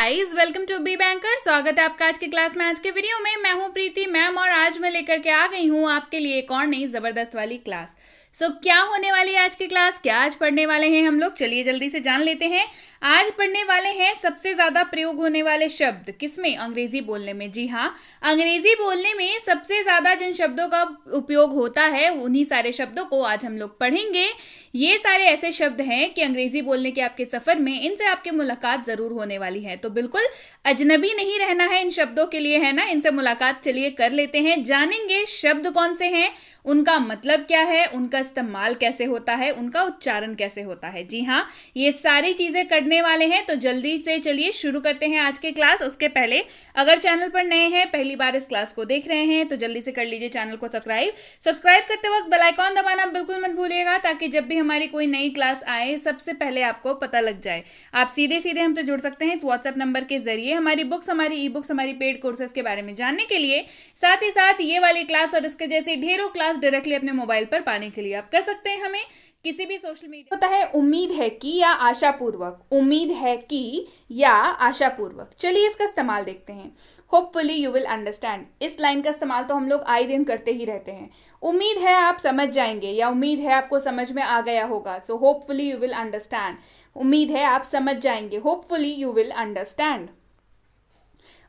Guys, welcome to be banker. स्वागत है आपका आज की क्लास में। आज के वीडियो में मैं हूं प्रीति मैम और आज मैं लेकर के आ गई हूं आपके लिए एक और नई जबरदस्त वाली क्लास। क्या होने वाली है आज की क्लास, क्या आज पढ़ने वाले हैं हम लोग, चलिए जल्दी से जान लेते हैं। आज पढ़ने वाले हैं सबसे ज्यादा प्रयोग होने वाले शब्द किसमें, अंग्रेजी बोलने में। जी हाँ, अंग्रेजी बोलने में सबसे ज्यादा जिन शब्दों का उपयोग होता है उन्हीं सारे शब्दों को आज हम लोग पढ़ेंगे। ये सारे ऐसे शब्द हैं कि अंग्रेजी बोलने के आपके सफर में इनसे आपकी मुलाकात जरूर होने वाली है, तो बिल्कुल अजनबी नहीं रहना है इन शब्दों के लिए, है ना। इनसे मुलाकात चलिए कर लेते हैं, जानेंगे शब्द कौन से हैं, उनका मतलब क्या है, उनका इस्तेमाल कैसे होता है, उनका उच्चारण कैसे होता है। जी हाँ, ये सारी चीजें करने वाले हैं, तो जल्दी से चलिए शुरू करते हैं आज की क्लास। उसके पहले अगर चैनल पर नए हैं, पहली बार इस क्लास को देख रहे हैं, तो जल्दी से कर लीजिए चैनल को सब्सक्राइब करते वक्त बेल आइकॉन दबाना बिल्कुल मत भूलिएगा, ताकि जब भी हमारी कोई नई क्लास आए सबसे पहले आपको पता लग जाए। आप सीधे सीधे हमसे जुड़ सकते हैं इस व्हाट्सएप नंबर के जरिए हमारी बुक्स, हमारी ई बुक्स, हमारी पेड कोर्सेज के बारे में जानने के लिए। साथ ही साथ ये वाली क्लास और इसके जैसे ढेरों क्लास डायरेक्टली अपने मोबाइल पर पाने के लिए आप कर सकते हैं हमें किसी भी सोशल मीडिया। होता है उम्मीद है कि या आशापूर्वक, उम्मीद है कि या आशापूर्वक। चलिए इसका इस्तेमाल देखते हैं। होपफुली यू विल अंडरस्टैंड, इस लाइन का इस्तेमाल तो हम लोग आए दिन करते ही रहते हैं। उम्मीद है आप समझ जाएंगे या उम्मीद है आपको समझ में आ गया होगा। So hopefully you will understand, उम्मीद है आप समझ जाएंगे, hopefully you will understand.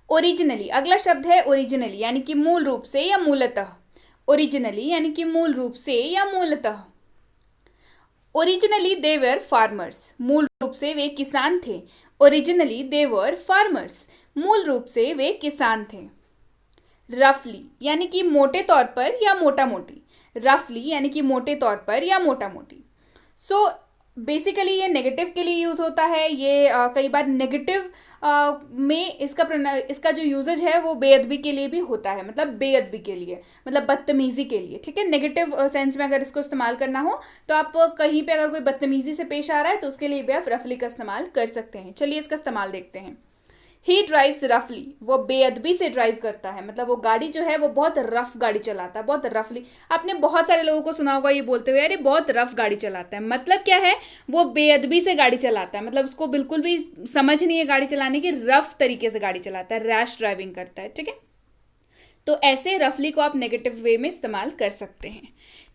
Originally, अगला शब्द है ओरिजिनली, यानी कि मूल रूप से या मूलतः। ओरिजिनली यानी कि मूल रूप से या मूलतः। ओरिजिनली दे वर फार्मर्स, मूल रूप से वे किसान थे। ओरिजिनली दे वर फार्मर्स, मूल रूप से वे किसान थे। रफली यानी कि मोटे तौर पर या मोटा मोटी। रफली यानी कि मोटे तौर पर या मोटा मोटी। सो बेसिकली ये नेगेटिव के लिए यूज होता है। ये कई बार नेगेटिव में इसका जो यूजेज है वो बेअदबी के लिए भी होता है, मतलब बेअदबी के लिए, मतलब बदतमीजी के लिए। ठीक है, नेगेटिव सेंस में अगर इसको इस्तेमाल करना हो तो आप कहीं पे अगर कोई बदतमीजी से पेश आ रहा है तो उसके लिए भी आप रफली का इस्तेमाल कर सकते हैं। चलिए इसका इस्तेमाल देखते हैं। ही ड्राइव्स रफली, वो बेअदबी से ड्राइव करता है, मतलब वो गाड़ी जो है वो बहुत रफ गाड़ी चलाता है, बहुत रफली। आपने बहुत सारे लोगों को सुना होगा ये बोलते हुए, अरे बहुत रफ गाड़ी चलाता है। मतलब क्या है, वो बेअदबी से गाड़ी चलाता है, मतलब उसको बिल्कुल भी समझ नहीं है गाड़ी चलाने की, रफ तरीके से गाड़ी चलाता है, रैश ड्राइविंग करता है। ठीक है, तो ऐसे रफली को आप नेगेटिव वे में इस्तेमाल कर सकते हैं।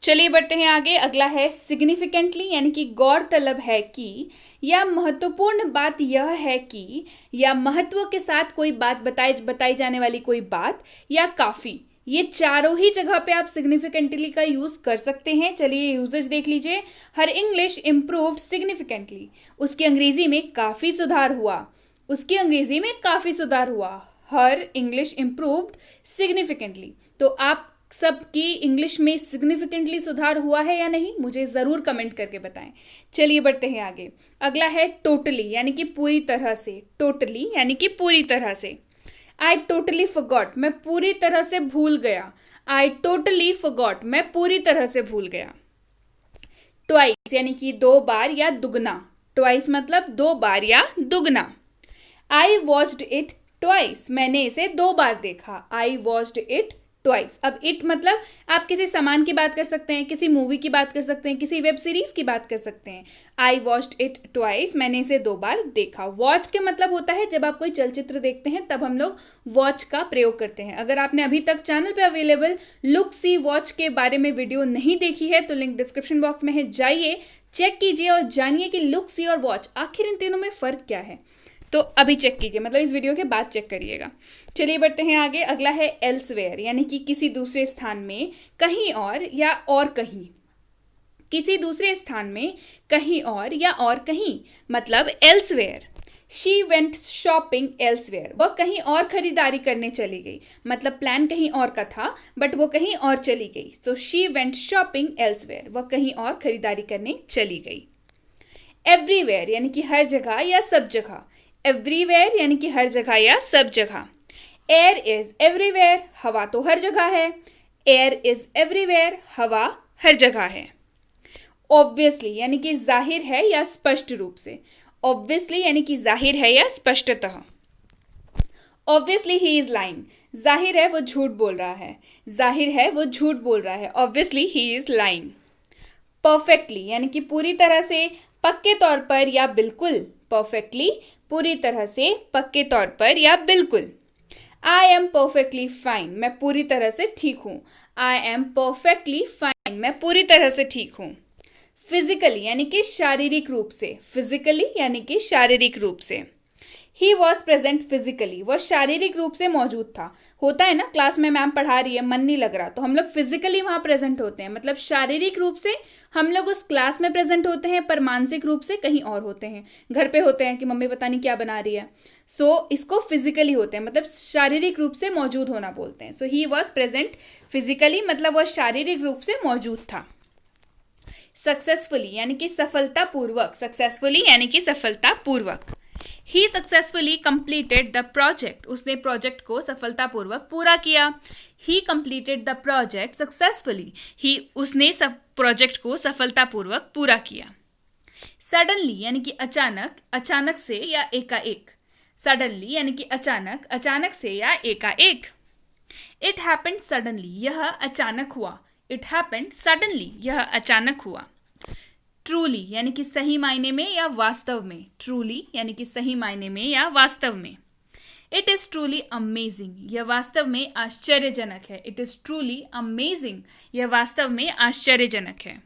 चलिए बढ़ते हैं आगे। अगला है सिग्निफिकेंटली, यानी कि गौरतलब है कि, या महत्वपूर्ण बात यह है कि, या महत्व के साथ कोई बात बताई जाने वाली कोई बात, या काफी। ये चारों ही जगह पे आप सिग्निफिकेंटली का यूज कर सकते हैं। चलिए यूजेज देख लीजिए। हर इंग्लिश इम्प्रूव्ड सिग्निफिकेंटली, उसकी अंग्रेजी में काफी सुधार हुआ, उसकी अंग्रेजी में काफी सुधार हुआ। हर इंग्लिश इम्प्रूव्ड सिग्निफिकेंटली, तो आप सबकी इंग्लिश में सिग्निफिकेंटली सुधार हुआ है या नहीं, मुझे जरूर कमेंट करके बताएं। चलिए बढ़ते हैं आगे। अगला है टोटली, यानी कि पूरी तरह से। टोटली यानी कि पूरी तरह से। आई टोटली फॉरगॉट, मैं पूरी तरह से भूल गया। आई टोटली फॉरगॉट, मैं पूरी तरह से भूल गया। ट्वाइस यानी कि दो बार या दुगना। ट्वाइस मतलब दो बार या दुगना। आई वॉच्ड इट ट्वाइस, मैंने इसे दो बार देखा। I watched it twice. अब इट मतलब आप किसी सामान की बात कर सकते हैं, किसी मूवी की बात कर सकते हैं, किसी वेब सीरीज की बात कर सकते हैं। आई वॉच्ड इट ट्वाइस, मैंने इसे दो बार देखा। वॉच के मतलब होता है जब आप कोई चलचित्र देखते हैं तब हम लोग वॉच का प्रयोग करते हैं। अगर आपने अभी तक चैनल पे अवेलेबल लुक सी वॉच के बारे में वीडियो नहीं देखी है तो लिंक डिस्क्रिप्शन बॉक्स में है, जाइए चेक कीजिए और जानिए कि लुक सी और वॉच आखिर इन तीनों में फर्क क्या है। तो अभी चेक कीजिए, मतलब इस वीडियो के बाद चेक करिएगा। चलिए बढ़ते हैं आगे। अगला है एल्सवेयर, यानी कि किसी दूसरे स्थान में, कहीं और या और कहीं। किसी दूसरे स्थान में, कहीं और या और कहीं, मतलब elsewhere. She went shopping elsewhere, वह कहीं और खरीदारी करने चली गई, मतलब प्लान कहीं और का था बट वो कहीं और चली गई। तो शी वेंट शॉपिंग एल्सवेयर, वह कहीं और खरीदारी करने चली गई। एवरीवेयर यानी कि हर जगह या सब जगह। एवरीवेयर यानी कि हर जगह या सब जगह। एयर इज एवरीवेयर, हवा तो हर जगह है। एयर इज एवरीवेयर, हवा हर जगह है। ऑब्वियसली यानी कि जाहिर है या स्पष्ट रूप से। ऑब्वियसली यानी कि जाहिर है या स्पष्टतः। ऑब्वियसली ही इज लाइंग, जाहिर है वो झूठ बोल रहा है। जाहिर है वो झूठ बोल रहा है, obviously he is lying. Perfectly यानी कि पूरी तरह से, पक्के तौर पर या बिल्कुल। परफेक्टली पूरी तरह से, पक्के तौर पर या बिल्कुल। आई एम परफेक्टली फाइन, मैं पूरी तरह से ठीक हूँ। आई एम परफेक्टली फाइन, मैं पूरी तरह से ठीक हूँ। फिजिकली यानी कि शारीरिक रूप से, फिजिकली यानी कि शारीरिक रूप से। ही वॉज प्रेजेंट फिजिकली, वह शारीरिक रूप से मौजूद था। होता है ना, क्लास में मैम पढ़ा रही है, मन नहीं लग रहा, तो हम लोग फिजिकली वहां प्रेजेंट होते हैं, मतलब शारीरिक रूप से हम लोग उस क्लास में प्रेजेंट होते हैं, पर मानसिक रूप से कहीं और होते हैं, घर पे होते हैं कि मम्मी पता नहीं क्या बना रही है। सो इसको फिजिकली होते हैं, मतलब शारीरिक रूप से मौजूद होना बोलते हैं। सो ही वॉज प्रेजेंट फिजिकली, मतलब वह शारीरिक रूप से मौजूद था। सक्सेसफुली यानी कि सफलतापूर्वक, सक्सेसफुली यानी कि सफलतापूर्वक। ही सक्सेसफुली कंप्लीटेड द प्रोजेक्ट, उसने प्रोजेक्ट को सफलतापूर्वक पूरा किया। ही कंप्लीटेड द प्रोजेक्ट सक्सेसफुली, उसने सब प्रोजेक्ट को सफलतापूर्वक पूरा किया। सडनली यानी कि अचानक, अचानक से या एकाएक। सडनली यानी कि अचानक, अचानक से या एकाएक। इट हैपेंड सडनली, यह अचानक हुआ। इट हैपेंड सडनली, यह अचानक हुआ। ट्रूली यानी कि सही मायने में या वास्तव में। ट्रूली यानी कि सही मायने में या वास्तव में। इट इज ट्रूली अमेजिंग, यह वास्तव में आश्चर्यजनक है। इट इज ट्रूली अमेजिंग, यह वास्तव में आश्चर्यजनक है।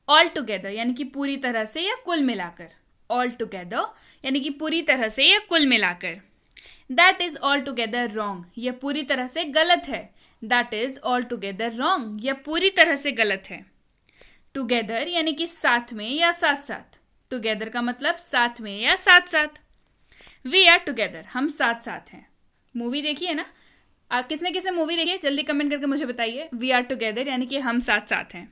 ऑल टुगेदर यानी कि पूरी तरह से या कुल मिलाकर। ऑल टुगेदर यानी कि पूरी तरह से या कुल मिलाकर। That is all together wrong, यह पूरी तरह से गलत है। That is all together wrong, यह पूरी तरह से गलत है। टुगेदर यानी कि साथ में या साथ साथ। टुगेदर का मतलब साथ में या साथ साथ। वी आर टुगेदर, हम साथ साथ हैं। मूवी देखी है ना, किसने किसने मूवी देखी है जल्दी कमेंट करके मुझे बताइए। वी आर टुगेदर यानी कि हम साथ साथ हैं।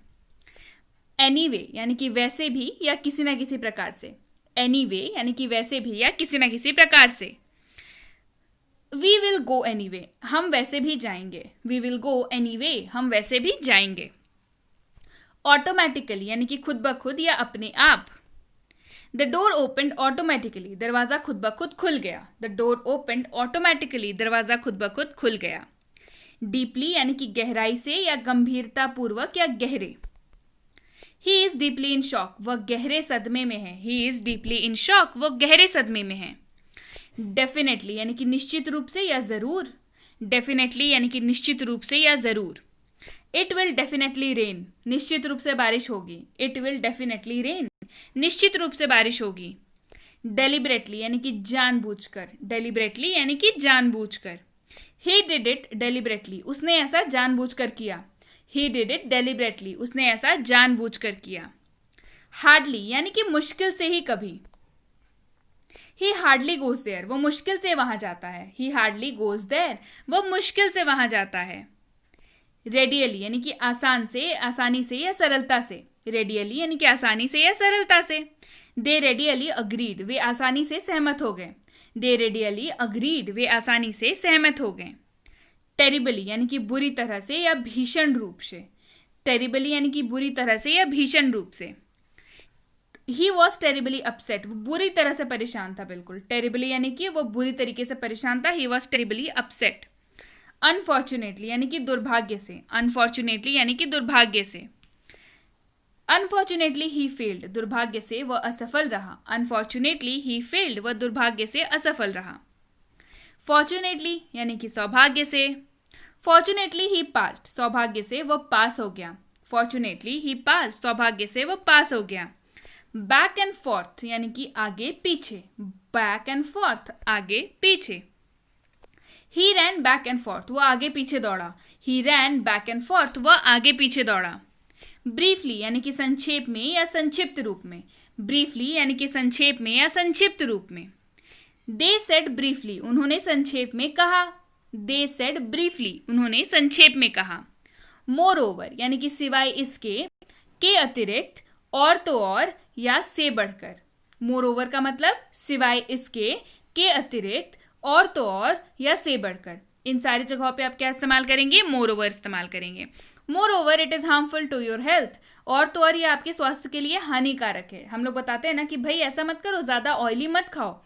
एनीवे यानी कि वैसे भी या किसी ना किसी प्रकार से। एनीवे यानी कि वैसे भी या किसी ना किसी प्रकार से। वी विल गो एनीवे, हम वैसे भी जाएंगे। वी विल गो एनीवे, हम वैसे भी जाएंगे। ऑटोमेटिकली यानी कि खुद ब खुद या अपने आप। द डोर ओपनड ऑटोमेटिकली, दरवाजा खुद ब खुद खुल गया। द डोर ओपनड ऑटोमेटिकली, दरवाजा खुद ब खुद खुल गया। डीपली यानी कि गहराई से या गंभीरता पूर्वक या गहरे। He is deeply in shock, वह गहरे सदमे में है। He is deeply in shock, वह गहरे सदमे में है। डेफिनेटली यानी कि निश्चित रूप से या जरूर। डेफिनेटली यानी कि निश्चित रूप से या जरूर। इट विल डेफिनेटली रेन, निश्चित रूप से बारिश होगी। इट विल डेफिनेटली रेन, निश्चित रूप से बारिश होगी। डेलिबरेटली यानी कि जानबूझकर। डेलिबरेटली यानी कि जानबूझकर। ही डिड इट डेलिबरेटली, उसने ऐसा जानबूझकर किया। ही डिड इट डेलिबरेटली, उसने ऐसा जानबूझकर किया। हार्डली यानी कि मुश्किल से ही कभी। ही हार्डली गोज देयर, वो मुश्किल से वहां जाता है। ही हार्डली गोज देयर, वो मुश्किल से वहां जाता है। रेडियली यानी कि आसान से, आसानी से या सरलता से। रेडियली यानी कि आसानी से या सरलता से। दे रेडियली अग्रीड, वे आसानी से सहमत हो गए। दे रेडियली अग्रीड, वे आसानी से सहमत हो गए। टेरिबली यानी कि बुरी तरह से या भीषण रूप से। टेरिबली यानी कि बुरी तरह से या भीषण रूप से। ही वॉज टेरिबली अपसेट, वो बुरी तरह से परेशान था। बिल्कुल, टेरिबली यानी कि वो बुरी तरीके से परेशान था। He was terribly upset. Unfortunately यानी कि दुर्भाग्य से। अनफॉर्चुनेटली यानी कि दुर्भाग्य से। अनफॉर्चुनेटली ही फेल्ड, दुर्भाग्य से वह असफल रहा। अनफॉर्चुनेटली ही फेल्ड, वह दुर्भाग्य से असफल रहा। फॉर्चुनेटली यानी कि सौभाग्य से। फॉर्चुनेटली ही पास्ड, सौभाग्य से वह पास हो गया। फॉर्चुनेटली ही पास्ड, सौभाग्य से वह पास हो गया। बैक एंड फोर्थ यानी कि आगे पीछे। बैक एंड फोर्थ, आगे पीछे। ही रैन बैक एंड फोर्थ, वह आगे पीछे दौड़ा। ही रैन बैक एंड फोर्थ, वह आगे पीछे दौड़ा। ब्रीफली यानी कि संक्षेप में या संक्षिप्त रूप में। ब्रीफली यानी कि संक्षेप में या संक्षिप्त रूप में। दे सेड ब्रीफली, उन्होंने संक्षेप में कहा। दे सेड ब्रीफली, उन्होंने संक्षेप में कहा। मोर ओवर यानी कि सिवाय इसके, के अतिरिक्त, और तो और या से बढ़कर। मोर ओवर का मतलब सिवाय इसके, के अतिरिक्त, और तो और या से बढ़कर। इन सारी जगहों पे आप क्या इस्तेमाल करेंगे? मोर ओवर इस्तेमाल करेंगे। Moreover it is harmful to your health, और तो और ये आपके स्वास्थ्य के लिए हानिकारक है। हम लोग बताते हैं ना कि भाई ऐसा मत करो, ज्यादा ऑयली मत खाओ।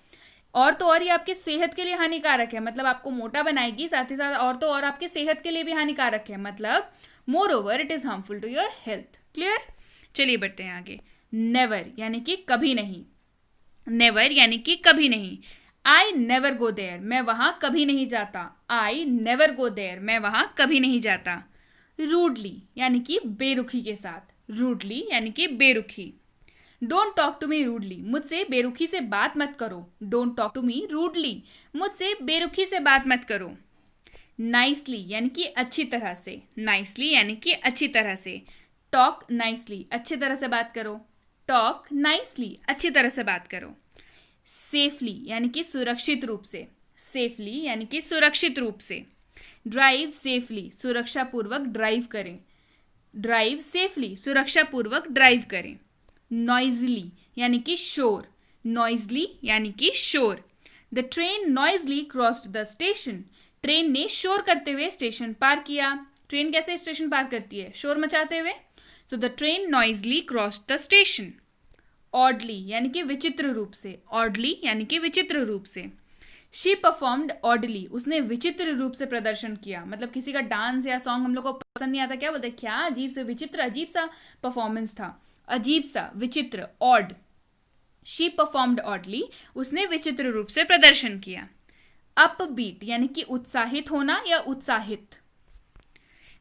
और तो और ये आपके सेहत के लिए हानिकारक है, मतलब आपको मोटा बनाएगी, साथ ही साथ और तो और आपके सेहत के लिए भी हानिकारक है। मतलब moreover it is harmful to your health. Clear? चलिए बढ़ते हैं आगे। नेवर यानी कि कभी नहीं। नेवर यानी कि कभी नहीं। आई नेवर गो देयर, मैं वहां कभी नहीं जाता। आई नेवर गो देयर, मैं वहां कभी नहीं जाता। रूडली यानी कि बेरुखी के साथ। रूडली यानी कि बेरुखी। Don't talk to me rudely, मुझसे बेरुखी से बात मत करो। Don't talk to me rudely, मुझसे बेरुखी से बात मत करो। नाइसली यानी कि अच्छी तरह से। नाइसली यानी कि अच्छी तरह से। टॉक नाइसली, अच्छी तरह से बात करो। टॉक नाइसली, अच्छी तरह से बात करो। सेफली यानी कि सुरक्षित रूप से। सेफली यानी कि सुरक्षित रूप से। ड्राइव सेफली, सुरक्षापूर्वक ड्राइव करें। ड्राइव सेफली, सुरक्षापूर्वक ड्राइव करें। नॉइजली यानी कि शोर। नॉइजली यानी कि शोर। The train Noisli crossed the station, train ने शोर करते हुए स्टेशन पार किया। ट्रेन कैसे स्टेशन पार करती है? शोर मचाते हुए। So the train Noisli crossed the station. Oddly यानी कि विचित्र रूप से। ऑडली यानी कि विचित्र रूप से। शी परफॉर्म्ड ऑडली, उसने विचित्र रूप से प्रदर्शन किया। मतलब किसी का डांस या सॉन्ग हम लोग को पसंद नहीं आता, क्या बोलते, क्या अजीब से विचित्र, अजीब सा परफॉर्मेंस था, अजीब सा, विचित्र, ऑड। शी परफॉर्म्ड ऑडली, उसने विचित्र रूप से प्रदर्शन किया। अपबीट यानी कि उत्साहित होना या उत्साहित।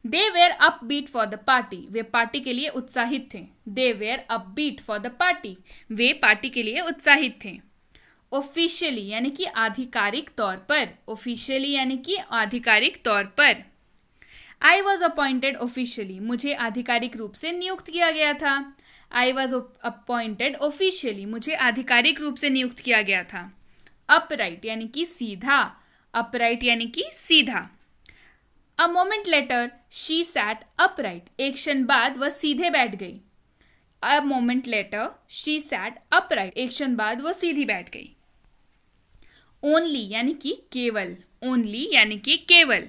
They were upbeat for the party, वे पार्टी के लिए उत्साहित थे। They were upbeat for the party, वे पार्टी के लिए उत्साहित थे। ऑफिशियली यानी कि आधिकारिक तौर पर। ऑफिशियली यानी कि आधिकारिक तौर पर। आई वॉज अपॉइंटेड ऑफिशियली, मुझे आधिकारिक रूप से नियुक्त किया गया था। आई वॉज अपॉइंटेड ऑफिशियली, मुझे आधिकारिक रूप से नियुक्त किया गया था। अपराइट यानी कि सीधा। अपराइट यानी कि सीधा। A moment later she sat upright, एक क्षण बाद वह सीधे बैठ गई। A moment later she sat upright, एक क्षण बाद वह सीधी बैठ गई। ओनली यानी कि केवल। ओनली यानी कि केवल।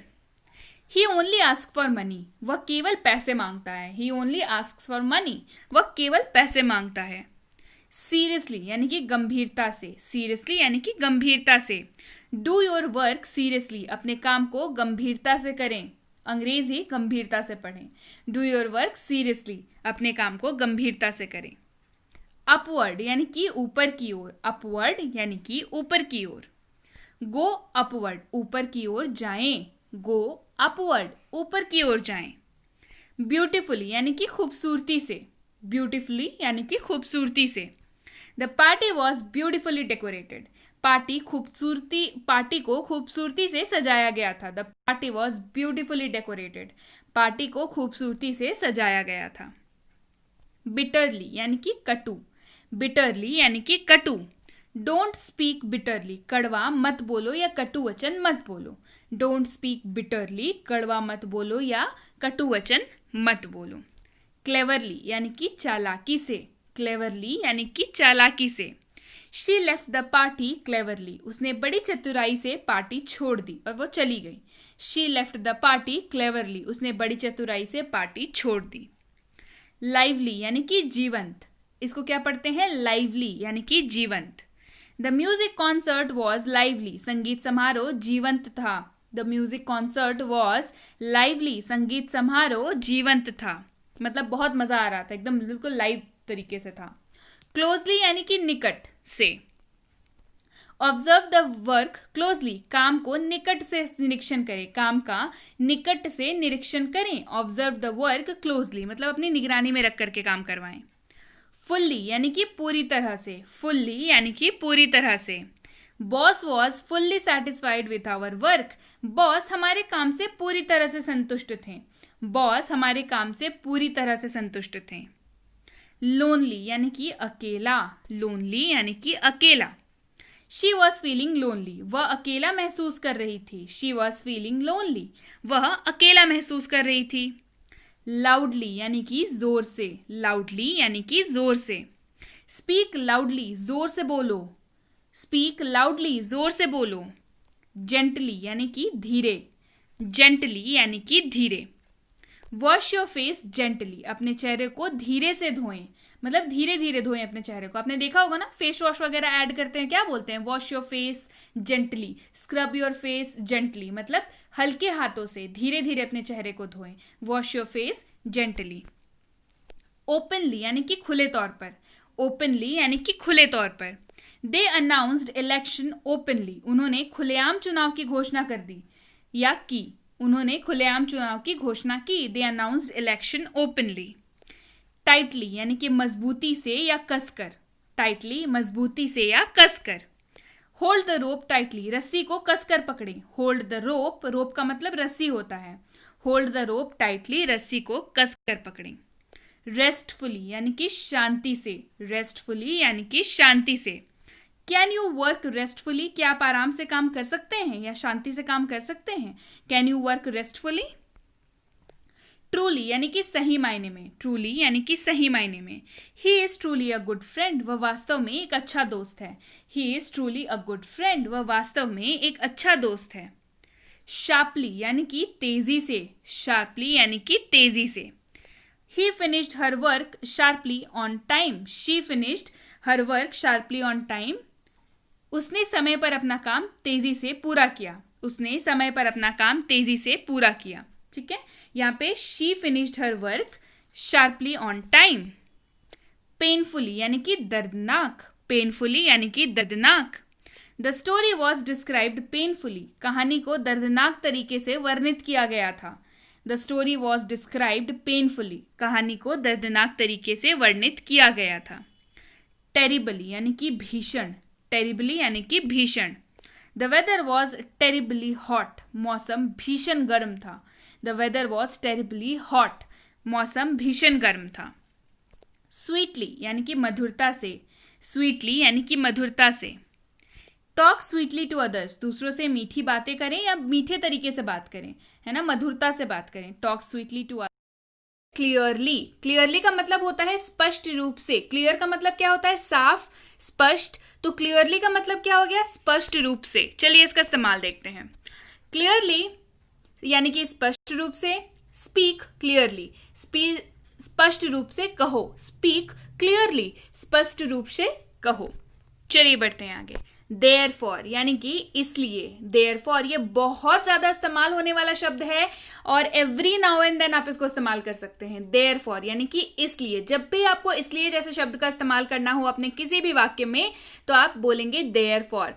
ही ओनली आस्क फॉर मनी, वह केवल पैसे मांगता है। ही ओनली आस्क फॉर मनी, वह केवल पैसे मांगता है। सीरियसली यानी कि गंभीरता से। सीरियसली यानी कि गंभीरता से। डू योर वर्क सीरियसली, अपने काम को गंभीरता से करें। अंग्रेजी गंभीरता से पढ़ें। डू योर वर्क सीरियसली, अपने काम को गंभीरता से करें। अपवर्ड यानी कि ऊपर की ओर। अपवर्ड यानी कि ऊपर की ओर। गो अपवर्ड, ऊपर की ओर जाएं। गो अपवर्ड, ऊपर की ओर जाएं। ब्यूटिफुली यानी कि खूबसूरती से। ब्यूटिफुली यानी कि खूबसूरती से। The party was beautifully decorated, party को खूबसूरती से सजाया गया था। The party was beautifully decorated, party को खूबसूरती से सजाया गया था। बिटरली यानी कि कटु। बिटरली यानी कि कटु। डोंट स्पीक बिटरली, कड़वा मत बोलो या कटु वचन मत बोलो। डोंट स्पीक बिटरली, कड़वा मत बोलो या कटु वचन मत बोलो। क्लेवरली यानी कि चालाकी से। क्लेवरली यानी कि चालाकी से। She left the party cleverly, उसने बड़ी चतुराई से पार्टी छोड़ दी और वो चली गई। She left the party cleverly, उसने बड़ी चतुराई से पार्टी छोड़ दी। लाइवली यानी कि जीवंत, इसको क्या पढ़ते हैं? लाइवली यानी कि जीवंत। The music concert was lively, संगीत समारोह जीवंत था। The music concert was lively, संगीत समारोह जीवंत था। मतलब बहुत मजा आ रहा था, एकदम बिल्कुल लाइव तरीके से था। क्लोजली यानी कि निकट से। ऑब्जर्व द वर्क क्लोजली, काम को निकट से निरीक्षण करें। काम का निकट से निरीक्षण करें। ऑब्जर्व द वर्क क्लोजली मतलब अपनी निगरानी में रख करके काम करवाएं। फुल्ली यानी कि पूरी तरह से। फुल्ली यानी कि पूरी तरह से। Boss was fully satisfied with our work, boss हमारे काम से पूरी तरह से संतुष्ट थे। बॉस हमारे काम से पूरी तरह से संतुष्ट थे। लोनली यानी कि अकेला। लोनली यानी कि अकेला। शी वॉज फीलिंग लोनली, वह अकेला महसूस कर रही थी। शी वॉज फीलिंग लोनली, वह अकेला महसूस कर रही थी। लाउडली यानी कि जोर से। लाउडली यानी कि जोर से। स्पीक लाउडली, जोर से बोलो। स्पीक लाउडली, जोर से बोलो। जेंटली यानी कि धीरे। जेंटली यानी कि धीरे। वॉश योर फेस जेंटली, अपने चेहरे को धीरे से धोएं। मतलब धीरे धीरे धोएं अपने चेहरे को। आपने देखा होगा ना, फेस वॉश वगैरह ऐड करते हैं, क्या बोलते हैं? Wash your face gently, scrub your face gently, मतलब हल्के हाथों से धीरे धीरे अपने चेहरे को धोएं। Wash your face gently. Openly यानी कि खुले तौर पर। ओपनली यानी कि खुले तौर पर। दे अनाउंस्ड इलेक्शन ओपनली, उन्होंने खुलेआम चुनाव की घोषणा कर दी या की, उन्होंने खुलेआम चुनाव की घोषणा की। दे अनाउंस्ड इलेक्शन ओपनली। टाइटली यानी कि मजबूती से या कसकर, टाइटली मजबूती से या कसकर। होल्ड द रोप टाइटली, रस्सी को कसकर पकड़े। होल्ड द रोप, रोप का मतलब रस्सी होता है। होल्ड द रोप टाइटली, रस्सी को कसकर पकड़े। रेस्टफुली यानी कि शांति से, रेस्टफुली यानी कि शांति से। कैन यू वर्क रेस्टफुली, क्या आप आराम से काम कर सकते हैं या शांति से काम कर सकते हैं? Can you work restfully. Truly यानी कि सही मायने में, ट्रूली यानी कि सही मायने में। He is truly a good friend, वह वास्तव में एक अच्छा दोस्त है। He is truly a good friend, वह वास्तव में एक अच्छा दोस्त है। शार्पली यानी कि तेजी से, शार्पली यानी कि तेजी से। ही finished her work sharply on time, she finished her work sharply on time, उसने समय पर अपना काम तेजी से पूरा किया, उसने समय पर अपना काम तेजी से पूरा किया। ठीक है, यहाँ पे she finished her work sharply on time. Painfully यानी कि दर्दनाक, पेनफुली यानी कि दर्दनाक। The story was described painfully, कहानी को दर्दनाक तरीके से वर्णित किया गया था। The story was described painfully, कहानी को दर्दनाक तरीके से वर्णित किया गया था। टेरिबली यानी कि भीषण, टेरिबली यानी कि भीषण। The weather was terribly hot, मौसम भीषण गर्म था। The weather was terribly hot, मौसम भीषण गर्म था। स्वीटली यानी कि मधुरता से, स्वीटली यानी कि मधुरता से। टॉक स्वीटली टू अदर्स, दूसरों से मीठी बातें करें या मीठे तरीके से बात करें, है ना, मधुरता से बात करें। Talk sweetly to others. Clearly, clearly का मतलब होता है स्पष्ट रूप से। क्लियर का मतलब क्या होता है? साफ, स्पष्ट। तो क्लियरली का मतलब क्या हो गया? स्पष्ट रूप से। चलिए इसका इस्तेमाल देखते हैं। क्लियरली यानी कि स्पष्ट रूप से। स्पीक क्लियरली, स्पष्ट रूप से कहो। स्पीक क्लियरली, स्पष्ट रूप से कहो। चलिए बढ़ते हैं आगे। देयरफॉर यानी कि इसलिए। देयरफॉर ये बहुत ज्यादा इस्तेमाल होने वाला शब्द है और एवरी नाउ एंड देन आप इसको इस्तेमाल कर सकते हैं। देयरफॉर यानी कि इसलिए। जब भी आपको इसलिए जैसे शब्द का इस्तेमाल करना हो अपने किसी भी वाक्य में तो आप बोलेंगे देयरफॉर।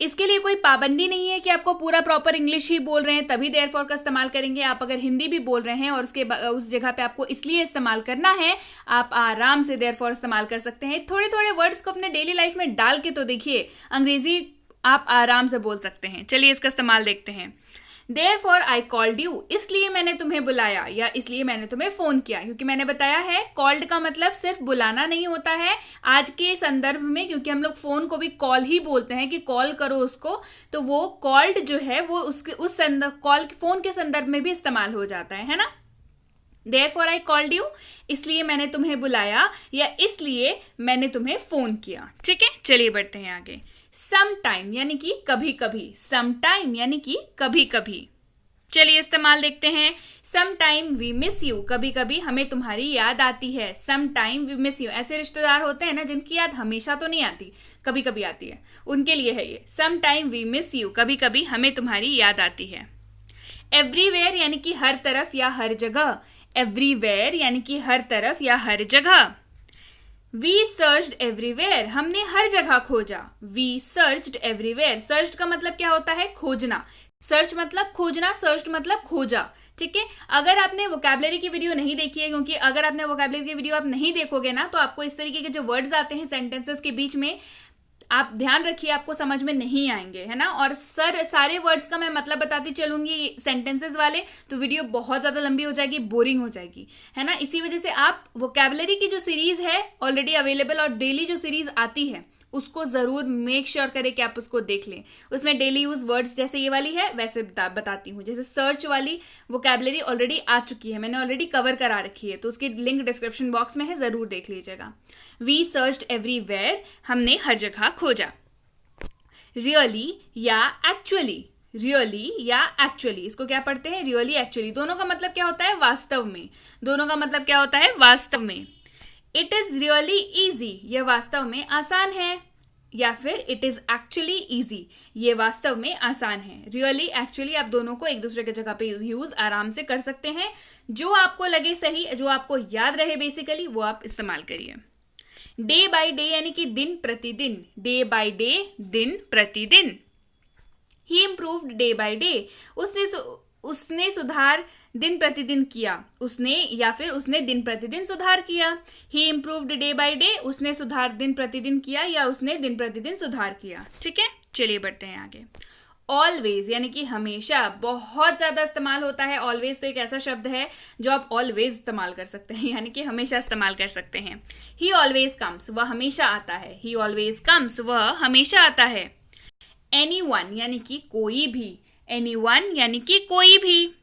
इसके लिए कोई पाबंदी नहीं है कि आपको पूरा प्रॉपर इंग्लिश ही बोल रहे हैं तभी देयरफॉर का इस्तेमाल करेंगे। आप अगर हिंदी भी बोल रहे हैं और उस जगह पे आपको इसलिए इस्तेमाल करना है, आप आराम से देयरफॉर इस्तेमाल कर सकते हैं। थोड़े थोड़े वर्ड्स को अपने डेली लाइफ में डाल के तो देखिए, अंग्रेजी आप आराम से बोल सकते हैं। चलिए इसका इस्तेमाल देखते हैं। Therefore I called you, इसलिए मैंने तुम्हें बुलाया या इसलिए मैंने तुम्हें फोन किया। क्योंकि मैंने बताया है कॉल्ड का मतलब सिर्फ बुलाना नहीं होता है आज के संदर्भ में, क्योंकि हम लोग फोन को भी कॉल ही बोलते हैं कि कॉल करो उसको, तो वो कॉल्ड जो है वो उसके उस संदर्भ कॉल फोन के संदर्भ में भी इस्तेमाल हो जाता है ना। Therefore I called you, इसलिए मैंने तुम्हें बुलाया या इसलिए मैंने तुम्हें फोन किया। ठीक है, चलिए बढ़ते हैं आगे। सम टाइम यानी कि कभी कभी, सम टाइम यानी कि कभी कभी। चलिए इस्तेमाल देखते हैं। Some time we miss you, कभी कभी हमें तुम्हारी याद आती है। Some time we miss you, ऐसे रिश्तेदार होते हैं ना जिनकी याद हमेशा तो नहीं आती, कभी कभी आती है, उनके लिए है ये। Some time we miss you, कभी कभी हमें तुम्हारी याद आती है। एवरीवेयर यानी कि हर तरफ या हर जगह, एवरीवेयर यानी कि हर तरफ या हर जगह। वी सर्च्ड एवरीवेयर, हमने हर जगह खोजा। वी सर्च्ड एवरीवेयर, सर्च्ड का मतलब क्या होता है? खोजना। सर्च मतलब खोजना, सर्च मतलब खोजा। ठीक है, अगर आपने वोकैबुलरी की वीडियो नहीं देखी है, क्योंकि अगर आपने वोकैबुलरी की वीडियो आप नहीं देखोगे ना तो आपको इस तरीके के जो वर्ड्स आते हैं सेंटेंसेस के बीच में, आप ध्यान रखिए आपको समझ में नहीं आएंगे, है ना। और सारे वर्ड्स का मैं मतलब बताती चलूंगी सेंटेंसेस वाले, तो वीडियो बहुत ज्यादा लंबी हो जाएगी, बोरिंग हो जाएगी, है ना। इसी वजह से आप वोकैबुलरी की जो सीरीज है ऑलरेडी अवेलेबल और डेली जो सीरीज आती है उसको जरूर मेक श्योर करें कि आप उसको देख लें। उसमें डेली यूज वर्ड्स जैसे ये वाली है वैसे बताती हूँ। जैसे सर्च वाली वोकैबुलरी ऑलरेडी आ चुकी है, मैंने ऑलरेडी कवर करा रखी है, तो उसकी लिंक डिस्क्रिप्शन बॉक्स में है, जरूर देख लीजिएगा। वी सर्च्ड एवरीवेयर, हमने हर जगह खोजा। रियली या एक्चुअली, रियली या एक्चुअली, इसको क्या पढ़ते हैं? Really actually. दोनों का मतलब क्या होता है? वास्तव में। दोनों का मतलब क्या होता है? वास्तव में। इट इज रियली ईजी, यह वास्तव में आसान है। या फिर इट इज एक्चुअली ईजी, ये वास्तव में आसान है। रियली एक्चुअली आप दोनों को एक दूसरे की जगह पे यूज आराम से कर सकते हैं। जो आपको लगे सही, जो आपको याद रहे बेसिकली, वो आप इस्तेमाल करिए। डे बाय डे यानी कि दिन प्रतिदिन, डे बाय डे दिन प्रतिदिन। ही इम्प्रूव्ड डे बाय डे, उसने सुधार दिन प्रतिदिन किया, उसने दिन प्रतिदिन सुधार किया। ही इम्प्रूव्ड डे बाय डे, उसने सुधार दिन प्रतिदिन किया या उसने दिन प्रतिदिन सुधार किया। ठीक है, चलिए बढ़ते हैं आगे। ऑलवेज यानी कि हमेशा, बहुत ज्यादा इस्तेमाल होता है। ऑलवेज तो एक ऐसा शब्द है जो आप ऑलवेज इस्तेमाल कर सकते हैं, यानी कि हमेशा इस्तेमाल कर सकते हैं। ही ऑलवेज कम्स, वह हमेशा आता है। ही ऑलवेज कम्स, वह हमेशा आता है। एनीवन यानी कि कोई भी, एनीवन यानी कि कोई भी।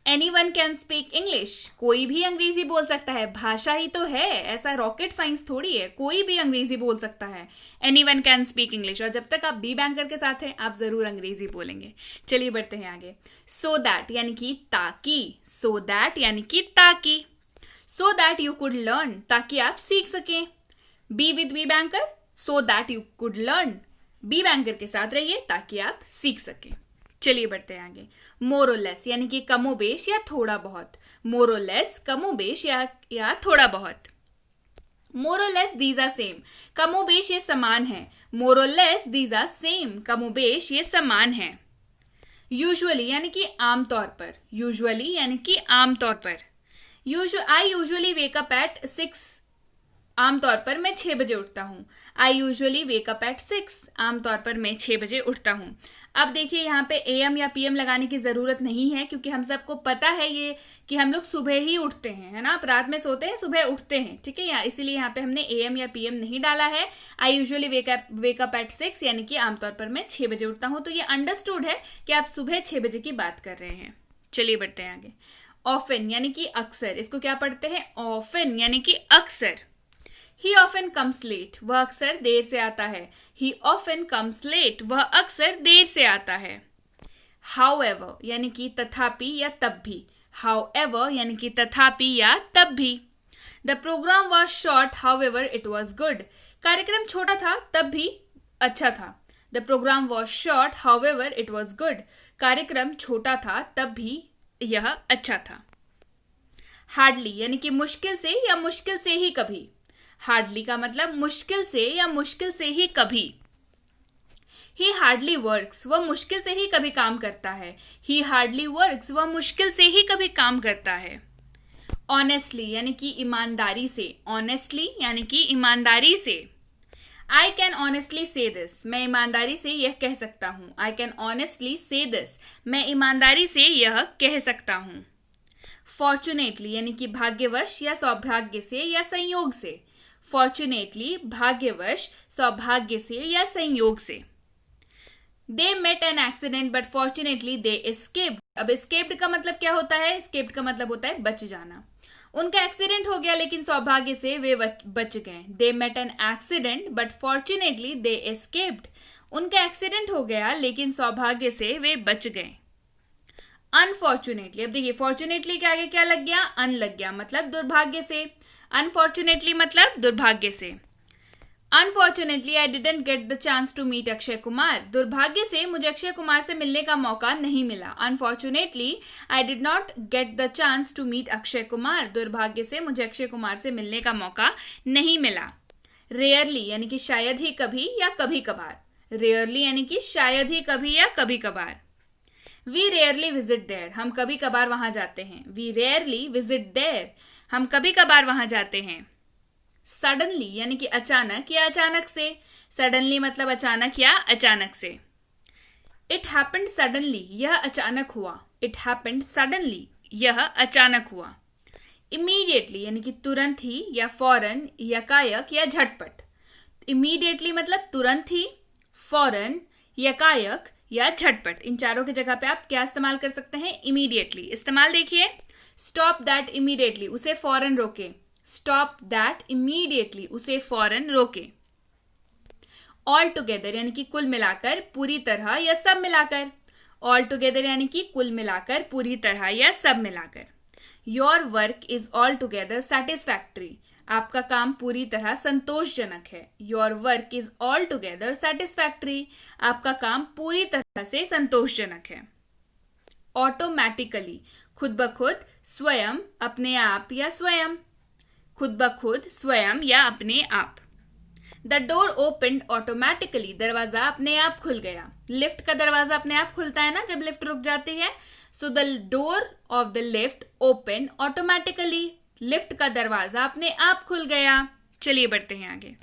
एनीवन कैन स्पीक इंग्लिश, कोई भी अंग्रेजी बोल सकता है, भाषा ही तो है, ऐसा रॉकेट साइंस थोड़ी है, कोई भी अंग्रेजी बोल सकता है। एनीवन कैन स्पीक इंग्लिश, और जब तक आप बी बैंकर के साथ हैं आप जरूर अंग्रेजी बोलेंगे। चलिए बढ़ते हैं आगे। सो दैट यानी कि ताकि, सो दैट यानी कि ताकि। So that you could learn, ताकि आप सीख सकें। Be with be banker, so that you could learn, be banker के साथ रहिए ताकि आप सीख सकें। चलिए बढ़ते हैं आगे। मोरलेस यानी कि कमोबेश या थोड़ा बहुत, मोरलेस कमोबेश या थोड़ा बहुत। मोरलेस दीज आर सेम, कमोबेश ये समान है। मोरलेस दीज आर सेम, कमोबेश ये समान है। यूजुअली यानी कि आमतौर पर, यूजुअली यानी कि आमतौर पर। I usually wake up at 6, आमतौर पर मैं 6 बजे उठता हूँ। I usually wake up at 6, आमतौर पर मैं 6 बजे उठता हूँ। अब देखिए यहाँ पे एएम या पीएम लगाने की जरूरत नहीं है, क्योंकि हम सबको पता है ये कि हम लोग सुबह ही उठते हैं, है ना। आप रात में सोते हैं, सुबह उठते हैं, ठीक है। इसीलिए यहाँ पे हमने एएम या पीएम नहीं डाला है। I usually wake up at 6 यानी कि आमतौर पर मैं 6 बजे उठता हूँ। तो ये अंडरस्टूड है कि आप सुबह 6 बजे की बात कर रहे हैं। चलिए बढ़ते हैं आगे। ऑफन यानी कि अक्सर, इसको क्या पढ़ते हैं? ऑफन यानी कि अक्सर। He often comes late, वह अक्सर देर से आता है। He often comes late, वह अक्सर देर से आता है। However यानी कि तथापि या तब भी, however यानी कि तथापि या तब भी। The program was short, however it was good, कार्यक्रम छोटा था तब भी अच्छा था। The program was short, however it was good, कार्यक्रम छोटा था तब भी यह अच्छा था। Hardly यानी कि मुश्किल से या मुश्किल से ही कभी, हार्डली का मतलब मुश्किल से या मुश्किल से ही कभी। ही हार्डली वर्क्स, वह मुश्किल से ही कभी काम करता है। ही हार्डली वर्क्स, वह मुश्किल से ही कभी काम करता है। ऑनेस्टली यानी कि ईमानदारी से, ऑनेस्टली यानी कि ईमानदारी से। आई कैन ऑनेस्टली से दिस, मैं ईमानदारी से यह कह सकता हूँ। आई कैन ऑनेस्टली से दिस, मैं ईमानदारी से यह कह सकता हूँ। फॉर्चुनेटली यानी कि भाग्यवश या सौभाग्य से या संयोग से। फॉर्चुनेटली भाग्यवश, सौभाग्य से या संयोग से। They met an accident but fortunately they escaped. अब एस्केप्ड का मतलब क्या होता है? एस्केप्ड का मतलब होता है बच जाना। उनका एक्सीडेंट हो गया लेकिन सौभाग्य से वे बच गए। They met an accident but fortunately they escaped. उनका एक्सीडेंट हो गया लेकिन सौभाग्य से वे बच गए। अनफॉर्चुनेटली, अब देखिए फॉर्चुनेटली के आगे क्या लग गया? अन लग गया, मतलब दुर्भाग्य से। अनफॉर्चुनेटली मतलब दुर्भाग्य से। Unfortunately I didn't get the chance to meet Akshay Kumar, दुर्भाग्य से मुझे अक्षय कुमार से मिलने का मौका नहीं मिला। Unfortunately I did not get the chance to meet Akshay Kumar, दुर्भाग्य से मुझे अक्षय कुमार से मिलने का मौका नहीं मिला। रेयरली यानी कि शायद ही कभी या कभी कभार। रेयरली यानी कि शायद ही कभी या कभी कभार। वी रेयरली विजिट देयर, हम कभी कभार वहां जाते हैं। वी रेयरली विजिट देयर, हम कभी कभार वहां जाते हैं। सडनली यानी कि अचानक या अचानक से। सडनली मतलब अचानक या अचानक से। इट हैपेंड सडनली, यह अचानक हुआ। इट हैपेंड सडनली, यह अचानक हुआ। इमीडिएटली यानी कि तुरंत ही या फौरन, यकायक या झटपट। इमीडिएटली मतलब तुरंत ही, फौरन, यकायक या झटपट। इन चारों की जगह पे आप क्या इस्तेमाल कर सकते हैं? इमीडिएटली। इस्तेमाल देखिए, स्टॉप दैट इमीडिएटली, उसे फौरन रोके। स्टॉप दैट इमीडिएटली, उसे फौरन रोके। ऑल टुगेदर यानी कि कुल मिलाकर, पूरी तरह या सब मिलाकर। ऑल टुगेदर यानी कि कुल मिलाकर, पूरी तरह या सब मिलाकर। Your work is all together satisfactory, आपका काम पूरी तरह संतोषजनक है। Your work is all together satisfactory, आपका काम पूरी तरह से संतोषजनक है। ऑटोमेटिकली, खुद ब खुद, स्वयं, अपने आप या स्वयं। खुद ब खुद, स्वयं या अपने आप। द डोर ओपनड ऑटोमेटिकली, दरवाजा अपने आप खुल गया। लिफ्ट का दरवाजा अपने आप खुलता है ना जब लिफ्ट रुक जाती है। So the door of the lift open automatically, lift का दरवाजा अपने आप खुल गया। चलिए बढ़ते हैं आगे।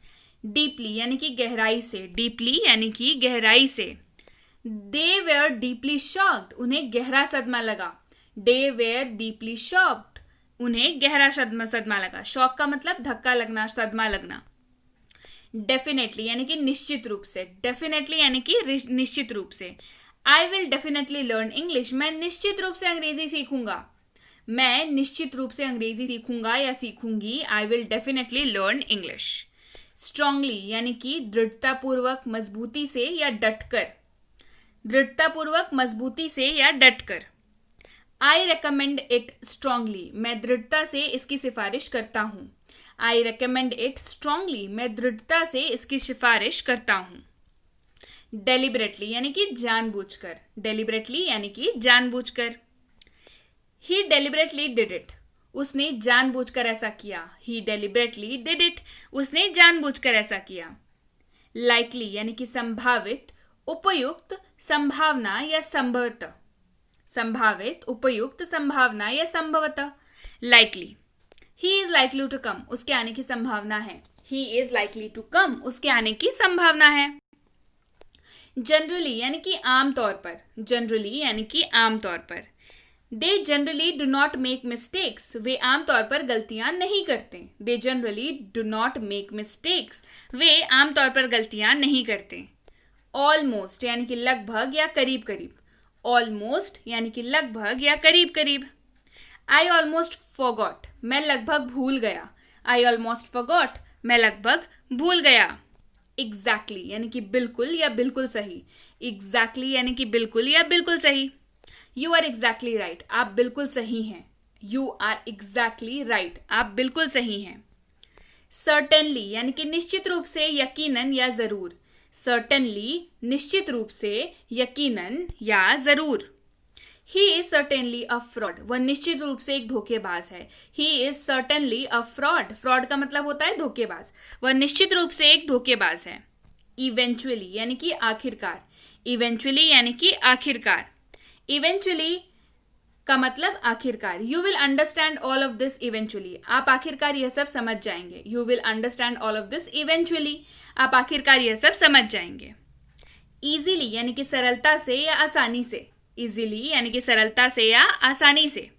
डीपली यानी कि गहराई से, डीपली यानी कि गहराई से। दे वेयर डीपली शॉक्ड, उन्हें गहरा सदमा लगा। दे वेयर डीपली शॉक्ड, उन्हें गहरा सदमा लगा। शॉक का मतलब धक्का लगना, सदमा लगना। डेफिनेटली यानी कि निश्चित रूप से, डेफिनेटली यानी कि निश्चित रूप से। आई विल डेफिनेटली लर्न इंग्लिश, मैं निश्चित रूप से अंग्रेजी सीखूंगा। मैं निश्चित रूप से अंग्रेजी सीखूंगा या सीखूंगी। I will definitely learn English. Strongly यानी कि दृढ़तापूर्वक, मजबूती से या डटकर। दृढ़तापूर्वक, मजबूती से या डटकर। आई रिकमेंड इट स्ट्रांगली, मैं दृढ़ता से इसकी सिफारिश करता हूं। आई रिकमेंड इट स्ट्रांगली, मैं दृढ़ता से इसकी सिफारिश करता हूं। डेलिबरेटली यानी कि जानबूझकर, डेलिबरेटली यानी कि जानबूझकर। ही डेलिबरेटली डिड इट, उसने जानबूझकर ऐसा किया। ही डेलिबरेटली डिड इट, उसने जानबूझकर ऐसा किया। लाइकली यानी कि संभावित, उपयुक्त, संभावना या संभवतः। संभावित, उपयुक्त, संभावना या संभवतः। Likely, he is likely to come, उसके आने की संभावना है। He is likely to come, उसके आने की संभावना है। जनरली यानी कि आमतौर पर, जनरली यानी कि आमतौर पर। They generally do not make mistakes, वे आमतौर पर गलतियां नहीं करते। They generally do not make mistakes, वे आमतौर पर गलतियां नहीं करते। ऑलमोस्ट यानी कि लगभग या करीब करीब। ऑलमोस्ट यानी कि लगभग या करीब करीब। आई ऑलमोस्ट फॉरगॉट, मैं लगभग भूल गया। आई ऑलमोस्ट फॉरगॉट, मैं लगभग भूल गया। एग्जैक्टली यानी कि बिल्कुल या बिल्कुल सही। एग्जैक्टली यानी कि बिल्कुल या बिल्कुल सही। यू आर एग्जैक्टली राइट, आप बिल्कुल सही हैं। यू आर एग्जैक्टली राइट, आप बिल्कुल सही हैं। सर्टेनली यानी कि निश्चित रूप से, यकीनन या जरूर। सर्टेनली निश्चित रूप से, यकीनन या जरूर। He is certainly a fraud, वह निश्चित रूप से एक धोखेबाज है। He is certainly a fraud, fraud का मतलब होता है धोखेबाज। वह निश्चित रूप से एक धोखेबाज है। इवेंचुअली यानी कि आखिरकार। इवेंचुअली यानी कि आखिरकार। इवेंचुअली का मतलब आखिरकार। You will understand all of this eventually, आप आखिरकार यह सब समझ जाएंगे। You will understand all of this eventually, आप आखिरकार यह सब समझ जाएंगे। इजीली यानी कि सरलता से या आसानी से। इजीली यानी कि सरलता से या आसानी से।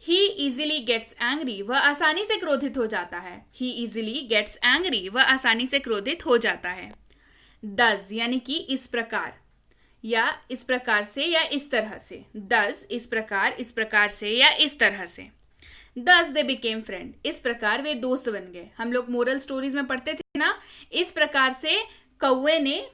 ही इजीली गेट्स एंग्री, वह आसानी से क्रोधित हो जाता है। ही इजीली गेट्स एंग्री, वह आसानी से क्रोधित हो जाता है। दस यानी कि इस प्रकार, या इस प्रकार से या इस तरह से। दस इस प्रकार से या इस तरह से। दस दे बिकेम फ्रेंड, इस प्रकार वे दोस्त बन गए। हम लोग मोरल स्टोरीज में पढ़ते थे ना, इस प्रकार से कौवे ने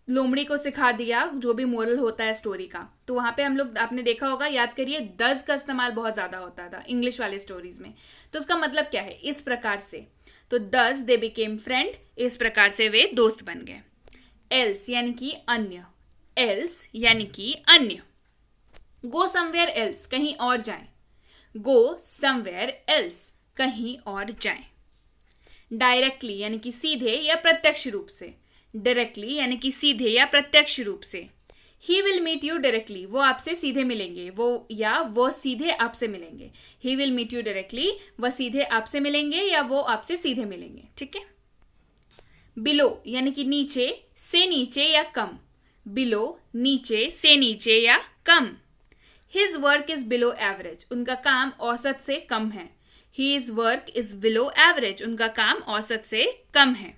लोमड़ी को सिखा दिया, जो भी मोरल होता है स्टोरी का। तो वहां पे हम लोग, आपने देखा होगा, याद करिए, दस का इस्तेमाल बहुत ज्यादा होता था इंग्लिश वाले स्टोरीज में। तो उसका मतलब क्या है? इस प्रकार से। तो दस दे बिकेम फ्रेंड, इस प्रकार से वे दोस्त बन गए। एल्स यानी कि अन्य। एल्स यानी कि अन्य। गो समवेयर एल्स, कहीं और जाएं। गो समवेयर एल्स, कहीं और जाएं। डायरेक्टली यानी कि सीधे या प्रत्यक्ष रूप से। डायरेक्टली यानी कि सीधे या प्रत्यक्ष रूप से। He will meet you directly, वो आपसे सीधे मिलेंगे। वो सीधे आपसे मिलेंगे। He will meet you directly, वह सीधे आपसे मिलेंगे या वो आपसे सीधे मिलेंगे। ठीक है। बिलो यानी कि नीचे से, नीचे या कम। बिलो नीचे से, नीचे या कम। His work is below average, उनका काम औसत से कम है। His work is below average, उनका काम औसत से कम है।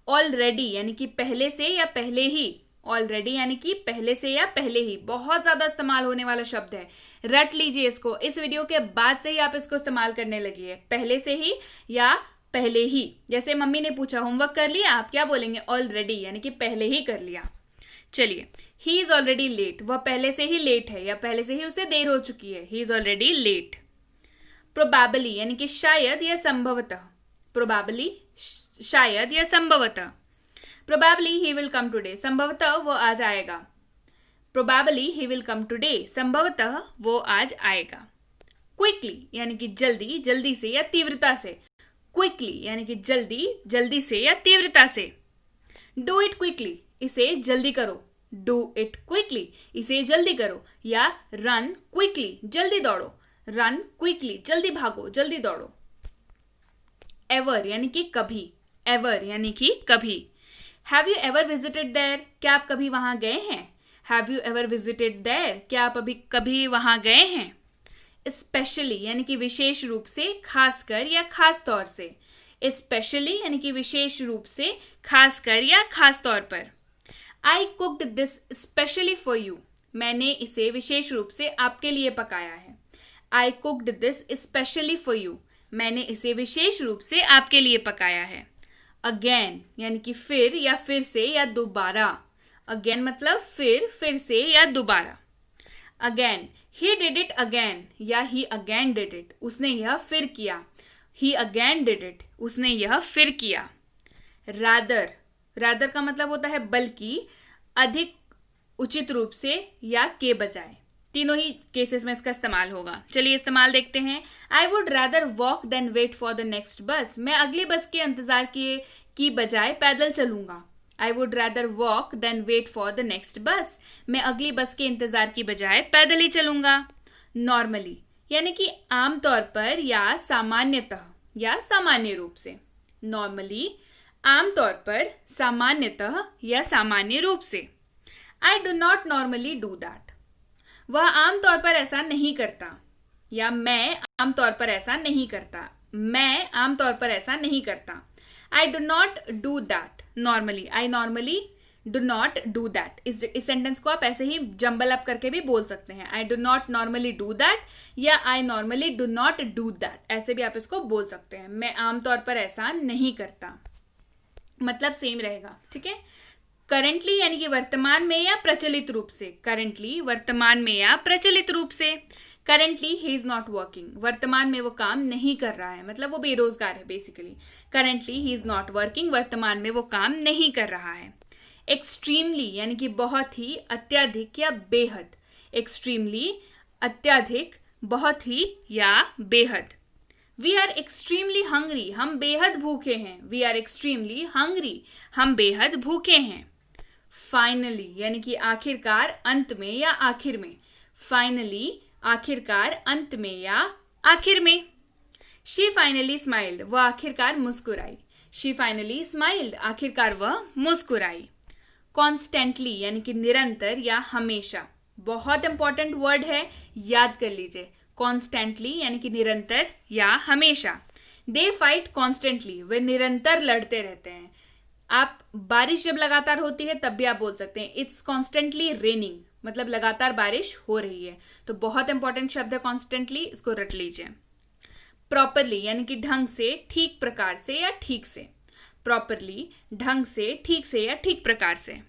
ऑलरेडी यानी कि पहले से या पहले ही। ऑलरेडी यानी कि पहले से या पहले ही, बहुत ज्यादा इस्तेमाल होने वाला शब्द है। रट लीजिए इसको, इस वीडियो के बाद से ही आप इसको इस्तेमाल करने लगिए। पहले से ही या पहले ही। जैसे मम्मी ने पूछा होमवर्क कर लिया, आप क्या बोलेंगे? ऑलरेडी यानी कि पहले ही कर लिया। चलिए, ही इज ऑलरेडी लेट, वह पहले से ही लेट है या पहले से ही उसे देर हो चुकी है। He is already late. Probably यानी कि शायद या संभवतः। प्रोबेबली शायद या संभवतः। Probably he will come today, संभवतः वो आज आएगा। Probably he will come today, संभवतः वो आज आएगा। क्विकली यानी कि जल्दी, जल्दी से या तीव्रता से। क्विकली यानी कि जल्दी, जल्दी से या तीव्रता से। डू इट क्विकली, इसे जल्दी करो। डू इट क्विकली, इसे जल्दी करो। या रन क्विकली, जल्दी दौड़ो। रन क्विकली, जल्दी भागो, जल्दी दौड़ो। एवर यानी कि कभी। एवर यानी कि कभी। Have you ever visited there, क्या आप कभी वहां गए हैं? Have you ever visited there, क्या आप अभी कभी वहां गए हैं? स्पेशली यानी कि विशेष रूप से, खासकर या खास तौर से। स्पेशली यानी कि विशेष रूप से, खासकर या खास तौर पर। I cooked this specially for you, मैंने इसे विशेष रूप से आपके लिए पकाया है। I cooked this specially for you, मैंने इसे विशेष रूप से आपके लिए पकाया है। अगेन यानी कि फिर या फिर से या दोबारा। अगेन मतलब फिर से या दोबारा। Again, he did it again या ही अगेन डिड इट, उसने यह फिर किया। ही अगेन डिड इट, उसने यह फिर किया। रादर, रादर का मतलब होता है बल्कि, अधिक, उचित रूप से या के बजाय। तीनों ही केसेस में इसका इस्तेमाल होगा। चलिए इस्तेमाल देखते हैं। I would rather walk than wait for the next bus, मैं अगली बस के इंतजार की बजाय पैदल चलूंगा। I would rather walk than wait for the next bus, मैं अगली बस के इंतजार की बजाय पैदल ही चलूंगा। नॉर्मली यानी कि आमतौर पर या सामान्यतः या सामान्य रूप से। नॉर्मली आमतौर पर, सामान्यतः या सामान्य रूप से। आई do not normally do that, वह आमतौर पर ऐसा नहीं करता। या मैं आमतौर पर ऐसा नहीं करता। मैं आमतौर पर ऐसा नहीं करता। आई do not do that normally, I normally do not do that. इस सेंटेंस को आप ऐसे ही जंबल अप करके भी बोल सकते हैं। I do not normally do that या I normally do not do that, ऐसे भी आप इसको बोल सकते हैं। मैं आमतौर पर ऐसा नहीं करता, मतलब सेम रहेगा। ठीक है। करेंटली यानी कि वर्तमान में या प्रचलित रूप से। करेंटली वर्तमान में या प्रचलित रूप से। Currently he is not working, वर्तमान में वो काम नहीं कर रहा है, मतलब वो बेरोजगार है basically. Currently he is not working, वर्तमान में वो काम नहीं कर रहा है। एक्सट्रीमली यानी कि बहुत ही, अत्यधिक या बेहद। एक्सट्रीमली अत्यधिक, बहुत ही या बेहद। वी आर एक्सट्रीमली हंग्री, हम बेहद भूखे हैं। वी आर एक्सट्रीमली हंग्री, हम बेहद भूखे हैं। फाइनली यानी कि आखिरकार, अंत में या आखिर में। फाइनली आखिरकार, अंत में या आखिर में। शी फाइनली स्माइल्ड, वह आखिरकार मुस्कुराई। शी फाइनली स्माइल्ड, आखिरकार वह मुस्कुराई। कॉन्स्टेंटली यानी कि निरंतर या हमेशा। बहुत इंपॉर्टेंट वर्ड है, याद कर लीजिए। कॉन्स्टेंटली यानी कि निरंतर या हमेशा। दे फाइट कॉन्स्टेंटली, वे निरंतर लड़ते रहते हैं। आप बारिश जब लगातार होती है तब भी आप बोल सकते हैं इट्स कॉन्स्टेंटली रेनिंग, मतलब लगातार बारिश हो रही है। तो बहुत इंपॉर्टेंट शब्द है कॉन्स्टेंटली, इसको रट लीजिए। प्रॉपरली यानी कि ढंग से, ठीक प्रकार से या ठीक से। प्रॉपरली ढंग से, ठीक से या ठीक प्रकार से।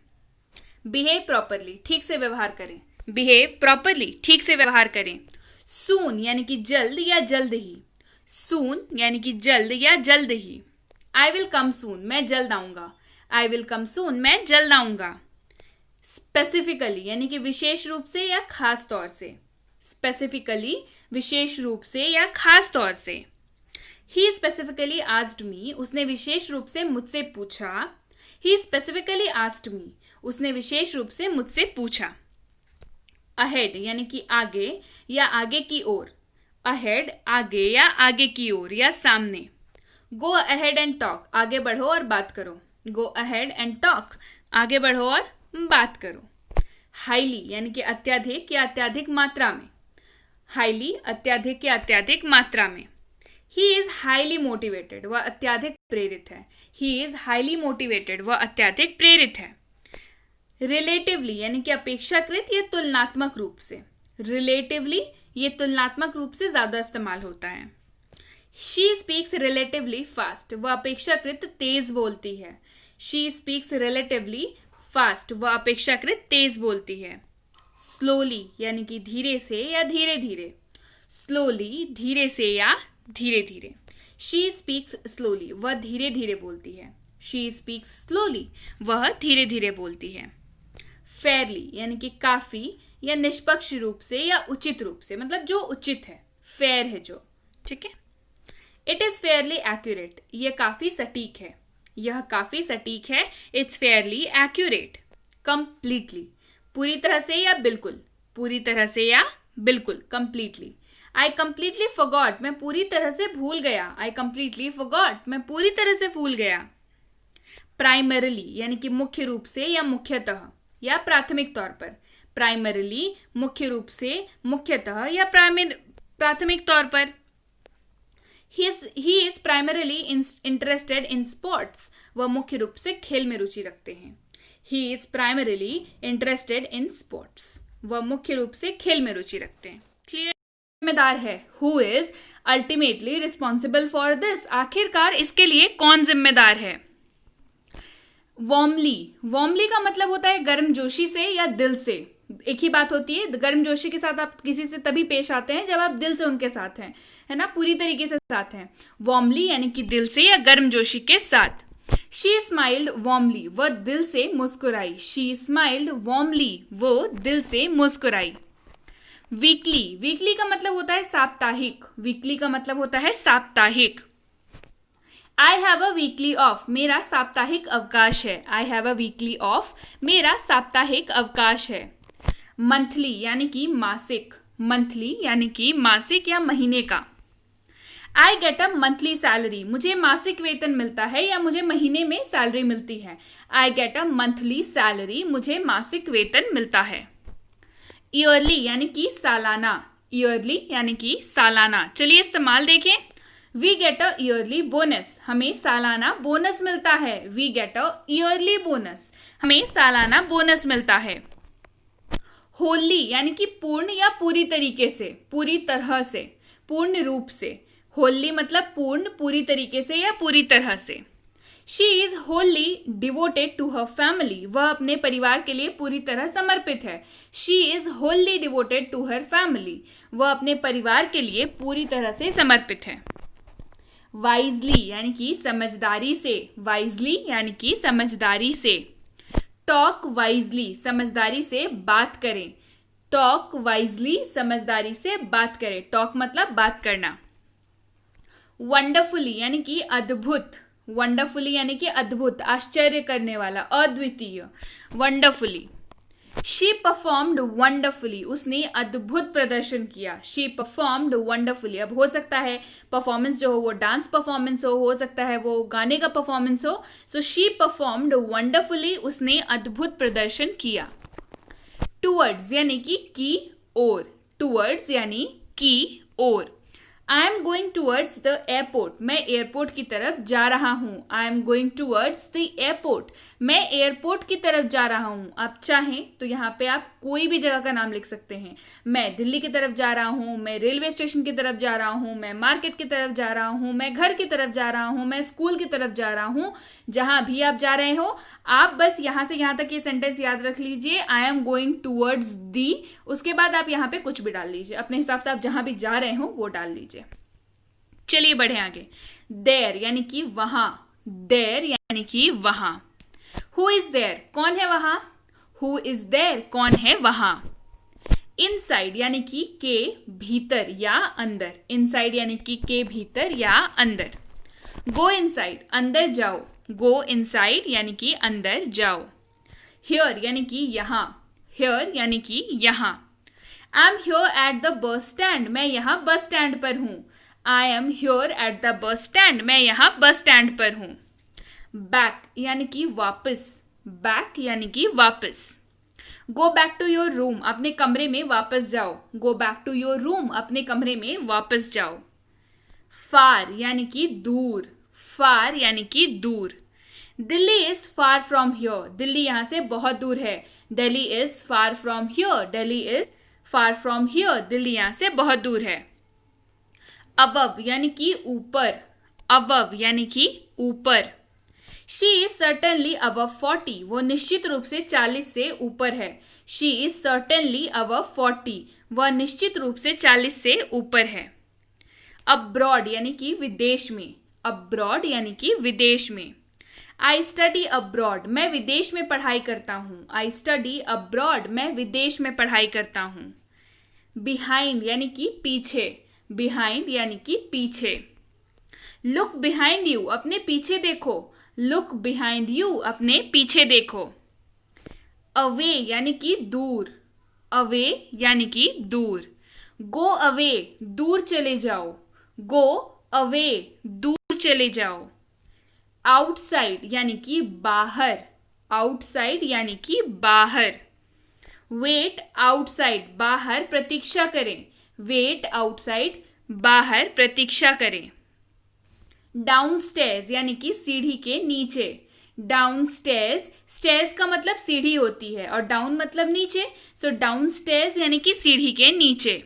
बिहेव प्रॉपरली, ठीक से व्यवहार करें। बिहेव प्रॉपरली, ठीक से व्यवहार करें। सून यानी कि जल्द या जल्द ही। सून यानी कि जल्द या जल्द ही। आई विल कम सून, मैं जल्द आऊंगा। आई विल कम सून, मैं जल्द आऊंगा। स्पेसिफिकली यानी कि विशेष रूप से या खास तौर से। स्पेसिफिकली विशेष रूप से या खास तौर से। ही स्पेसिफिकली आस्क्ड मी, उसने विशेष रूप से मुझसे पूछा। ही स्पेसिफिकली आस्क्ड मी, उसने विशेष रूप से मुझसे पूछा। अहेड यानी कि आगे या आगे की ओर। अहेड आगे या आगे की ओर या सामने। गो अहेड एंड टॉक, आगे बढ़ो और बात करो। गो अहेड एंड टॉक, आगे बढ़ो और बात करो। हाईली यानी कि अत्यधिक या अत्यधिक मात्रा में। हाईली अत्यधिक या अत्यधिक मात्रा में। ही इज हाईली मोटिवेटेड, वह अत्यधिक प्रेरित है। ही इज हाईली मोटिवेटेड, वह अत्यधिक प्रेरित है। रिलेटिवली यानी कि अपेक्षाकृत या तुलनात्मक रूप से। रिलेटिवली ये तुलनात्मक रूप से ज्यादा इस्तेमाल होता है। शी स्पीक्स रिलेटिवली फास्ट, वह अपेक्षाकृत तेज बोलती है। शी स्पीक्स रिलेटिवली फास्ट, वह अपेक्षाकृत तेज बोलती है। स्लोली यानी कि धीरे से या धीरे धीरे। स्लोली धीरे से या धीरे धीरे। शी स्पीक्स स्लोली, वह धीरे धीरे बोलती है। शी स्पीक्स स्लोली, वह धीरे धीरे बोलती है। फेयरली यानी कि काफी या निष्पक्ष रूप से या उचित रूप से, मतलब जो उचित है, फेयर है जो। ठीक है। इट इज फेयरली एक्यूरेट, यह काफी सटीक है, यह काफी सटीक है. It's Fairlie accurate. कंप्लीटली, पूरी तरह से या बिल्कुल, पूरी तरह से या बिल्कुल, कंप्लीटली. आई कंप्लीटली फॉरगॉट, मैं पूरी तरह से भूल गया. आई कंप्लीटली फॉरगॉट, मैं पूरी तरह से भूल गया. प्राइमरीली यानी कि मुख्य रूप से या मुख्यतः या प्राथमिक तौर पर. प्राइमरीली मुख्य रूप से, मुख्यतः या प्राथमिक तौर पर. He is primarily interested in sports, वह मुख्य रूप से खेल में रुचि रखते हैं. He is primarily interested in sports, वह मुख्य रूप से खेल में रुचि रखते हैं. क्लियर. जिम्मेदार है. Who is ultimately responsible for this, आखिरकार इसके लिए कौन जिम्मेदार है. वार्मली, वार्मली का मतलब होता है गर्मजोशी से या दिल से. एक ही बात होती है, गर्मजोशी के साथ आप किसी से तभी पेश आते हैं जब आप दिल से उनके साथ हैं, है ना, पूरी तरीके से साथ हैं. वार्मली यानी कि दिल से या गर्मजोशी के साथ. शी स्माइल्ड वार्मली, वह दिल से मुस्कुराई. शी स्माइल्ड वार्मली, वो दिल से मुस्कुराई. वीकली, वीकली का मतलब होता है साप्ताहिक. वीकली का मतलब होता है साप्ताहिक. I have a weekly off, मेरा साप्ताहिक अवकाश है. I have a weekly off, मेरा साप्ताहिक अवकाश है. मंथली यानी कि मासिक. मंथली यानी कि मासिक या महीने का. I get a monthly salary, मुझे मासिक वेतन मिलता है या मुझे महीने में सैलरी मिलती है. I get a monthly salary, मुझे मासिक वेतन मिलता है. ईयरली यानी कि सालाना. ईयरली यानी कि सालाना. चलिए इस्तेमाल देखें. We get a yearly bonus, हमें सालाना बोनस मिलता है. We get a yearly bonus, हमें सालाना बोनस मिलता है. होली यानी कि पूर्ण या पूरी तरीके से, पूरी तरह से, पूर्ण रूप से. होली मतलब पूर्ण, पूरी तरीके से या पूरी तरह से. She is wholly devoted to her family, वह अपने परिवार के लिए पूरी तरह समर्पित है. She is wholly devoted to her family, वह अपने परिवार के लिए पूरी तरह से समर्पित है. वाइजली यानी कि समझदारी से. वाइजली यानी कि समझदारी से. टॉक वाइजली, समझदारी से बात करें. टॉक वाइजली, समझदारी से बात करें. टॉक मतलब बात करना. वंडरफुली यानी कि अद्भुत. वंडरफुली यानी कि अद्भुत, आश्चर्य करने वाला, अद्वितीय. वंडरफुली. शी परफॉर्म्ड वंडरफुली, उसने अद्भुत प्रदर्शन किया. She performed wonderfully. अब हो सकता है परफॉर्मेंस जो हो वो डांस परफॉर्मेंस हो सकता है वो गाने का परफॉर्मेंस हो. सो शी परफॉर्म्ड वंडरफुली, उसने अद्भुत प्रदर्शन किया. टूवर्ड्स यानी कि ओर. टूवर्ड्स यानी की ओर. I am going towards the airport, मैं एयरपोर्ट की तरफ जा रहा हूं. I am going towards the airport, मैं एयरपोर्ट की तरफ जा रहा हूं. आप चाहें तो यहाँ पे आप कोई भी जगह का नाम लिख सकते हैं. मैं दिल्ली की तरफ जा रहा हूं, मैं रेलवे स्टेशन की तरफ जा रहा हूं, मैं मार्केट की तरफ जा रहा हूं, मैं घर की तरफ जा रहा हूं, मैं स्कूल की तरफ जा रहा हूं. जहां भी आप जा रहे हो, आप बस यहां से यहां तक ये सेंटेंस याद रख लीजिए. आई एम गोइंग टूवर्ड्स दी, उसके बाद आप यहाँ पे कुछ भी डाल लीजिए. अपने हिसाब से आप जहां भी जा रहे हो वो डाल लीजिए. चलिए बढ़े आगे. देयर यानी कि वहां. देयर यानी कि वहां. हु इज देयर, कौन है वहां. हु इज देयर, कौन है वहां. इनसाइड यानी कि के भीतर या अंदर. इनसाइड यानी कि के भीतर या अंदर. गो इनसाइड, अंदर जाओ. गो इनसाइड यानी कि अंदर जाओ. हियर यानी कि यहां. हियर यानी कि यहां. I am here at the bus stand, मैं यहां बस स्टैंड पर हूं. I am here at the bus stand, मैं यहां बस स्टैंड पर हूं. बैक यानी कि वापस. बैक यानी कि वापस. Go back to your room, अपने कमरे में वापस जाओ. Go back to your room, अपने कमरे में वापस जाओ. फार यानी कि दूर. फार यानी कि दूर. Delhi is far from here, Delhi यहां से बहुत दूर है. Delhi is far from here. Delhi is far from here, Delhi यहां से बहुत दूर है. अबव यानी कि ऊपर. अबव यानी कि ऊपर. शी इज सर्टनली अबव 40, वो निश्चित रूप से 40 से ऊपर है. शी इज सर्टनली अबव 40, वह निश्चित रूप से 40 से ऊपर है. अब्रॉड यानी कि विदेश में. अब्रॉड यानी कि विदेश में. आई स्टडी अब्रॉड, मैं विदेश में पढ़ाई करता हूँ. आई स्टडी अब्रॉड, मैं विदेश में पढ़ाई करता हूँ. बिहाइंड यानी कि पीछे. बिहाइंड यानी कि पीछे. लुक बिहाइंड यू, अपने पीछे देखो। लुक बिहाइंड यू, अपने पीछे देखो। अवे यानी कि दूर। अवे यानी कि दूर। गो अवे, दूर चले जाओ। गो अवे, दूर चले जाओ। आउटसाइड यानी कि बाहर। आउटसाइड यानी कि बाहर। वेट आउटसाइड, बाहर प्रतीक्षा करें। वेट आउटसाइड, बाहर प्रतीक्षा करें। डाउनस्टेयर्स यानी कि सीढ़ी के नीचे। डाउनस्टेयर्स, स्टेयर्स का मतलब सीढ़ी होती है और डाउन मतलब नीचे, सो डाउनस्टेयर्स यानी कि सीढ़ी के नीचे।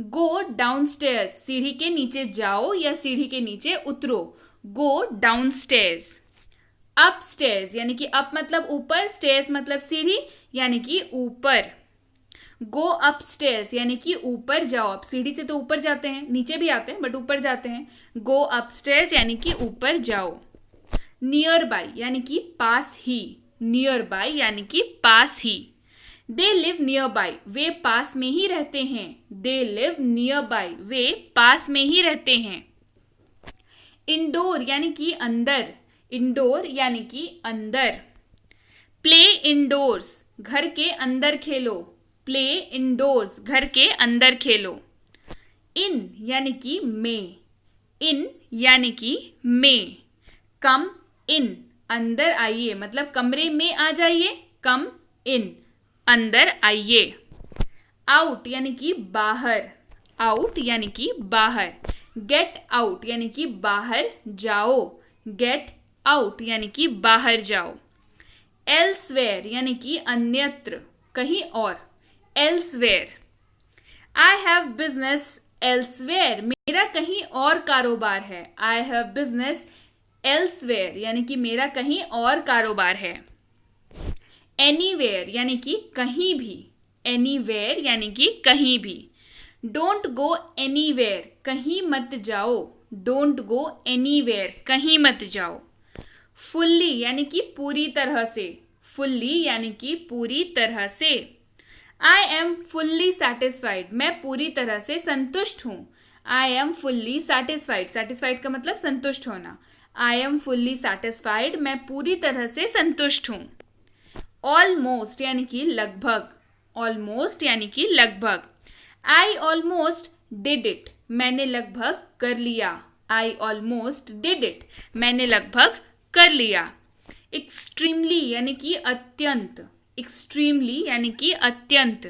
गो डाउनस्टेयर्स, सीढ़ी के नीचे जाओ या सीढ़ी के नीचे उतरो। गो डाउनस्टेयर्स। अपस्टेयर्स यानी कि अप मतलब ऊपर, स्टेयर्स मतलब सीढ़ी यानी कि ऊपर। गो अपस्टेयर्स यानी कि ऊपर जाओ। आप सीढ़ी से तो ऊपर जाते हैं, नीचे भी आते हैं बट ऊपर जाते हैं। गो अपस्टेयर्स यानी कि ऊपर जाओ। नियर बाय यानी कि पास ही। नियर बाय यानी कि पास ही। दे लिव नियर बाय, वे पास में ही रहते हैं। दे लिव नियर बाय, वे पास में ही रहते हैं। इंडोर यानी कि अंदर। इंडोर यानी कि अंदर। प्ले इंडोर्स, घर के अंदर खेलो। प्ले इंडोर्स, घर के अंदर खेलो। इन यानी कि में। इन यानी कि में। कम इन, अंदर आइए, मतलब कमरे में आ जाइए। कम इन, अंदर आइए। आउट यानी कि बाहर। आउट यानी कि बाहर। गेट आउट यानी कि बाहर जाओ। गेट आउट यानी कि बाहर जाओ। एल्सवेयर यानी कि अन्यत्र, कहीं और। Elsewhere. I have business elsewhere, मेरा कहीं और कारोबार है। आई हैव बिजनेस एल्सवेयर यानी कि मेरा कहीं और कारोबार है। एनीवेयर यानी कि कहीं भी। एनीवेयर यानी कि कहीं भी। डोंट गो एनीवेयर, कहीं मत जाओ। डोंट गो एनीवेयर, कहीं मत जाओ। फुल्ली यानी कि पूरी तरह से। फुल्ली यानी कि पूरी तरह से। आई एम फुल्ली सेटिस्फाइड, मैं पूरी तरह से संतुष्ट हूँ। I am fully satisfied, satisfied का मतलब संतुष्ट होना। आई एम फुल्ली सेटिस्फाइड, मैं पूरी तरह से संतुष्ट हूँ। ऑलमोस्ट यानी कि लगभग। ऑलमोस्ट यानी कि लगभग। आई ऑलमोस्ट डिड इट, मैंने लगभग कर लिया। आई ऑलमोस्ट डिड इट, मैंने लगभग कर लिया। एक्सट्रीमली यानी कि अत्यंत। एक्सट्रीमली यानी कि अत्यंत।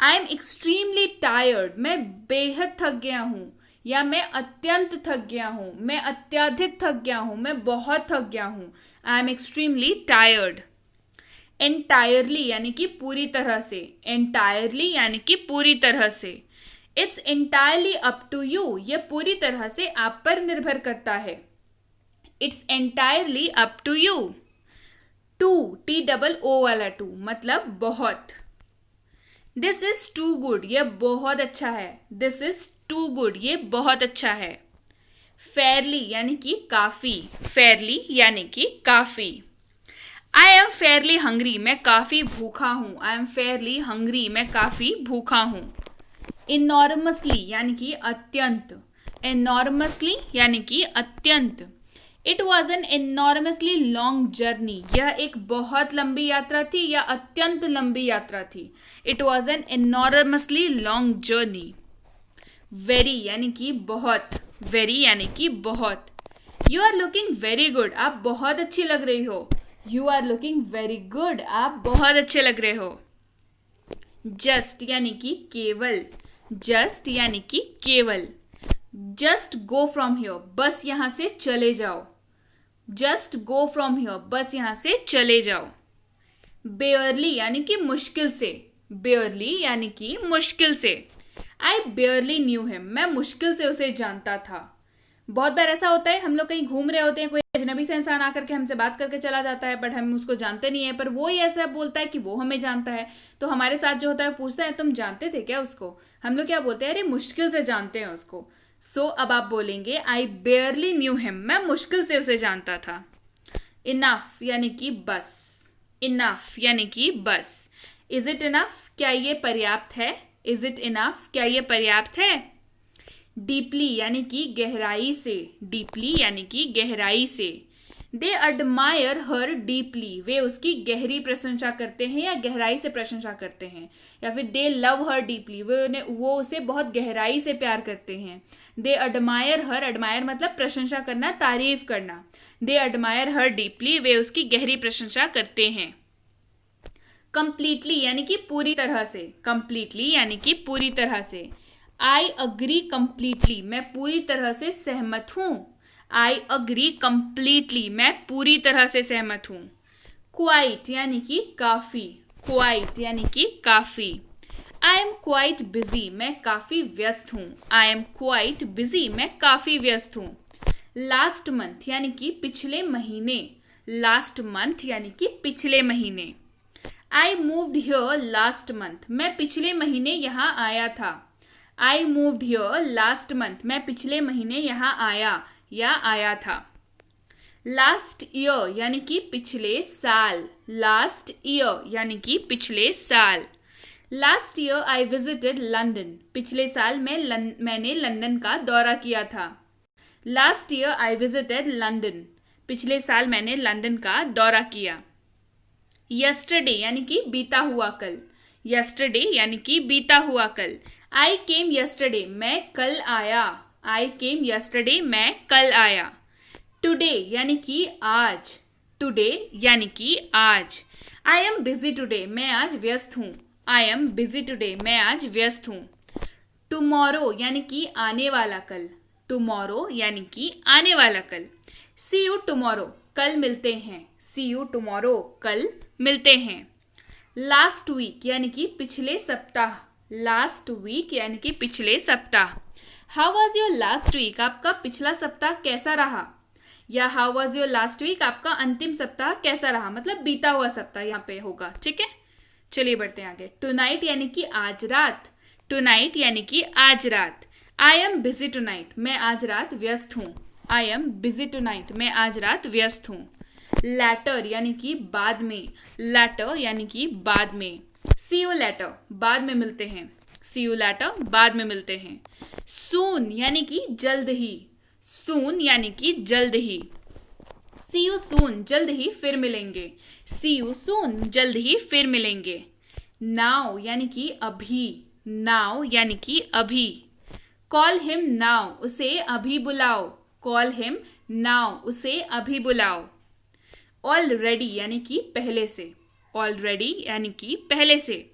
आई एम एक्सट्रीमली टायर्ड, मैं बेहद थक गया हूँ या मैं अत्यंत थक गया हूँ। मैं अत्यधिक थक गया हूँ, मैं बहुत थक गया हूँ। I am extremely tired. Entirely यानी कि पूरी तरह से। एंटायरली यानी कि पूरी तरह से। It's entirely up to you, ये पूरी तरह से आप पर निर्भर करता है। It's entirely up to you. Too, TOO वाला टू मतलब बहुत। दिस इज टू गुड, ये बहुत अच्छा है। दिस इज टू गुड, ये बहुत अच्छा है। फेयरली यानी कि काफी। फेयरली यानी कि काफी। आई एम फेयरली हंग्री, मैं काफी भूखा हूं। आई एम फेयरली हंग्री, मैं काफी भूखा हूं। इनॉर्मसली यानी कि अत्यंत। एनॉर्मसली यानी कि अत्यंत। It was an enormously long journey, यह एक बहुत लंबी यात्रा थी या अत्यंत लंबी यात्रा थी। It was an enormously long journey. Very यानी कि बहुत। वेरी यानी कि बहुत। You are looking very good, आप बहुत अच्छी लग रही हो। You are looking very good, आप बहुत अच्छे लग रहे हो। जस्ट यानी कि केवल। जस्ट यानी कि केवल। जस्ट गो फ्रॉम हियर, बस यहां से चले जाओ। जस्ट गो फ्रॉम हियर, बस यहां से चले जाओ। बेयरली यानी कि मुश्किल से। बेयरली यानी कि मुश्किल से। आई बेयरली न्यू हिम, मैं मुश्किल से उसे जानता था। बहुत बार ऐसा होता है, हम लोग कहीं घूम रहे होते हैं, कोई अजनबी से इंसान आकर के हमसे बात करके चला जाता है बट हम उसको जानते नहीं है, पर वो ही ऐसा बोलता है कि वो हमें जानता है। तो हमारे साथ जो होता है पूछता है तुम जानते थे क्या उसको। हम लोग क्या बोलते हैं, अरे मुश्किल से जानते हैं उसको। सो अब आप बोलेंगे आई बेयरली न्यू हिम, मैं मुश्किल से उसे जानता था। इनफ यानी कि बस। इनफ यानी कि बस। इज इट इनफ, क्या ये पर्याप्त है। इज इट इनफ, क्या ये पर्याप्त है। डीपली यानी कि गहराई से, डीपली यानी कि गहराई से। दे अडमायर हर डीपली, वे उसकी गहरी प्रशंसा करते हैं या गहराई से प्रशंसा करते हैं। या फिर दे लव हर डीपली, वो उसे बहुत गहराई से प्यार करते हैं। दे अडमायर हर, अडमायर मतलब प्रशंसा करना, तारीफ करना। दे अडमायर हर डीपली, वे उसकी गहरी प्रशंसा करते हैं। कंप्लीटली यानी कि पूरी तरह से, कंप्लीटली यानी कि पूरी तरह से। आई अग्री कंप्लीटली, मैं पूरी तरह से सहमत हूं। आई अग्री कंप्लीटली, मैं पूरी तरह से सहमत हूं। क्वाइट यानी कि काफी, क्वाइट यानी कि काफी। आई एम क्वाइट बिजी, मैं काफी व्यस्त हूं। आई एम क्वाइट बिजी, मैं काफी व्यस्त हूं। लास्ट मंथ यानी कि पिछले महीने, लास्ट मंथ यानी कि पिछले महीने। I moved here last month, मैं पिछले महीने यहाँ आया था। I moved here last month, मैं पिछले महीने यहाँ आया या आया था। लास्ट ईयर यानी कि पिछले साल, लास्ट ईयर यानी कि पिछले साल। Last year I visited London, पिछले साल मैंने लंदन का दौरा किया था। Last year I visited London, पिछले साल मैंने लंदन का दौरा किया। यस्टरडे यानी कि बीता हुआ कल, यस्टरडे यानी कि बीता हुआ कल। आई केम यस्टरडे, मैं कल आया। आई केम यस्टरडे, मैं कल आया। टुडे यानी कि आज, टुडे यानी कि आज। आई एम बिजी टुडे, मैं आज व्यस्त हूँ। आई एम बिजी टुडे, मैं आज व्यस्त हूँ। टुमारो यानी कि आने वाला कल, टुमारो यानी कि आने वाला कल। सी यू टुमारो, कल मिलते हैं। सी यू टुमारो, कल मिलते हैं। लास्ट वीक यानी कि पिछले सप्ताह, लास्ट वीक यानी कि पिछले सप्ताह। How was your last week, आपका पिछला सप्ताह कैसा रहा। या how was your last week, आपका अंतिम सप्ताह कैसा रहा, मतलब बीता हुआ सप्ताह यहाँ पे होगा। ठीक है, चलिए बढ़ते हैं आगे। टुनाइट यानी कि आज रात, टुनाइट यानी कि आज रात। आई एम बिजी टुनाइट, मैं आज रात व्यस्त हूँ। आई एम बिजी टुनाइट, मैं आज रात व्यस्त हूँ। लैटर यानी कि बाद में, लैटर यानी कि बाद में। सी यू लेटर, बाद में मिलते हैं। सी यू लेटर, बाद में मिलते हैं। सून यानी कि जल्द ही, सून यानी कि जल्द ही। सी यू सून, जल्द ही फिर मिलेंगे। सी यू सून, जल्द ही फिर मिलेंगे। नाउ यानी कि अभी, नाउ यानी कि अभी। कॉल हिम नाउ, उसे अभी बुलाओ। कॉल हिम नाउ, उसे अभी बुलाओ। ऑलरेडी यानी कि पहले से, ऑलरेडी यानी कि पहले से।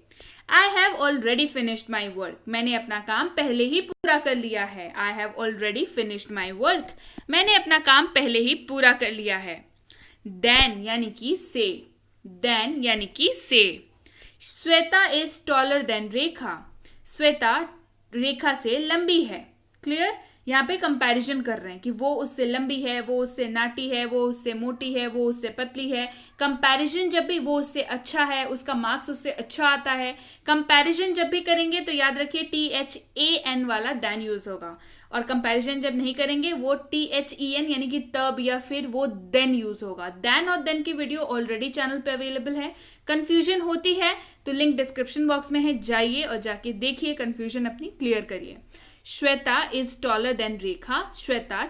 I have already finished my work, मैंने अपना काम पहले ही पूरा कर लिया है। I have already finished my work, मैंने अपना काम पहले ही पूरा कर लिया है। देन यानी कि से, देन यानी कि से। श्वेता इज टॉलर देन रेखा, श्वेता रेखा से लंबी है। क्लियर, यहाँ पे कंपैरिजन कर रहे हैं कि वो उससे लंबी है, वो उससे नाटी है, वो उससे मोटी है, वो उससे पतली है। कंपैरिजन जब भी वो उससे अच्छा है, उसका मार्क्स उससे अच्छा आता है। कंपैरिजन जब भी करेंगे तो याद रखिए THAN वाला देन यूज होगा, और कंपैरिजन जब नहीं करेंगे वो THEN यानी कि तब या फिर वो देन यूज होगा। देन और देन की वीडियो ऑलरेडी चैनल पे अवेलेबल है। कंफ्यूजन होती है तो लिंक डिस्क्रिप्शन बॉक्स में है, जाइए और जाके देखिए, कंफ्यूजन अपनी क्लियर करिए। श्वेता इज टॉलर देन रेखा, श्वेता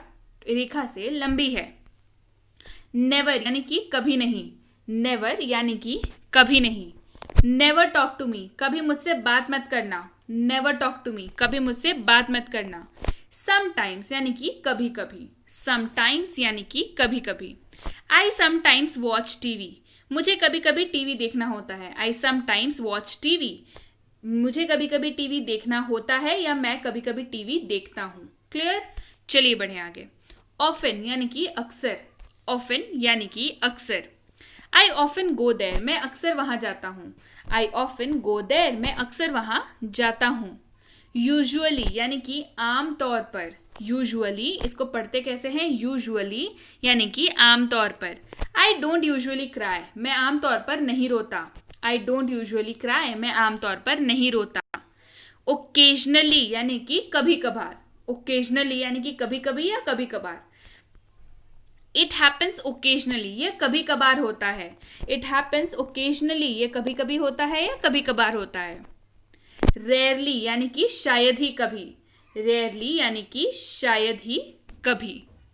रेखा से लंबी है। नेवर यानी कि कभी नहीं, नेवर यानी कि कभी नहीं। नेवर टॉक टू मी, कभी मुझसे बात मत करना। नेवर टॉक टू मी, कभी मुझसे बात मत करना। समटाइम्स यानी कि कभी कभी, समटाइम्स यानी कि कभी कभी। आई समटाइम्स वॉच टीवी, मुझे कभी कभी टीवी देखना होता है। आई समटाइम्स वॉच टीवी, मुझे कभी कभी टीवी देखना होता है या मैं कभी कभी टीवी देखता हूँ। क्लियर, चलिए बढ़े आगे। ऑफन यानी कि अक्सर, ऑफन यानी कि अक्सर। आई ऑफन गो देयर, मैं अक्सर वहां जाता हूँ। आई ऑफन गो देयर, मैं अक्सर वहां जाता हूँ। यूजुअली यानी कि आम तौर पर, यूजुअली इसको पढ़ते कैसे हैं, यूजुअली यानी कि आम तौर पर। आई डोंट यूजुअली क्राई, मैं आम तौर पर नहीं रोता। आई डोंट यूजुअली क्राई, मैं आमतौर पर नहीं रोता। ओकेजनली यानी कि कभी कभार, ओकेजनली यानी कि कभी कभी या कभी कभार। इट हैपन्स ओकेजनली, ये कभी कभार होता है। इट हैपन्स ओकेजनली, ये कभी कभी होता है या कभी कभार होता है। रेयरली यानी कि शायद ही कभी, रेयरली यानी कि शायद ही कभी।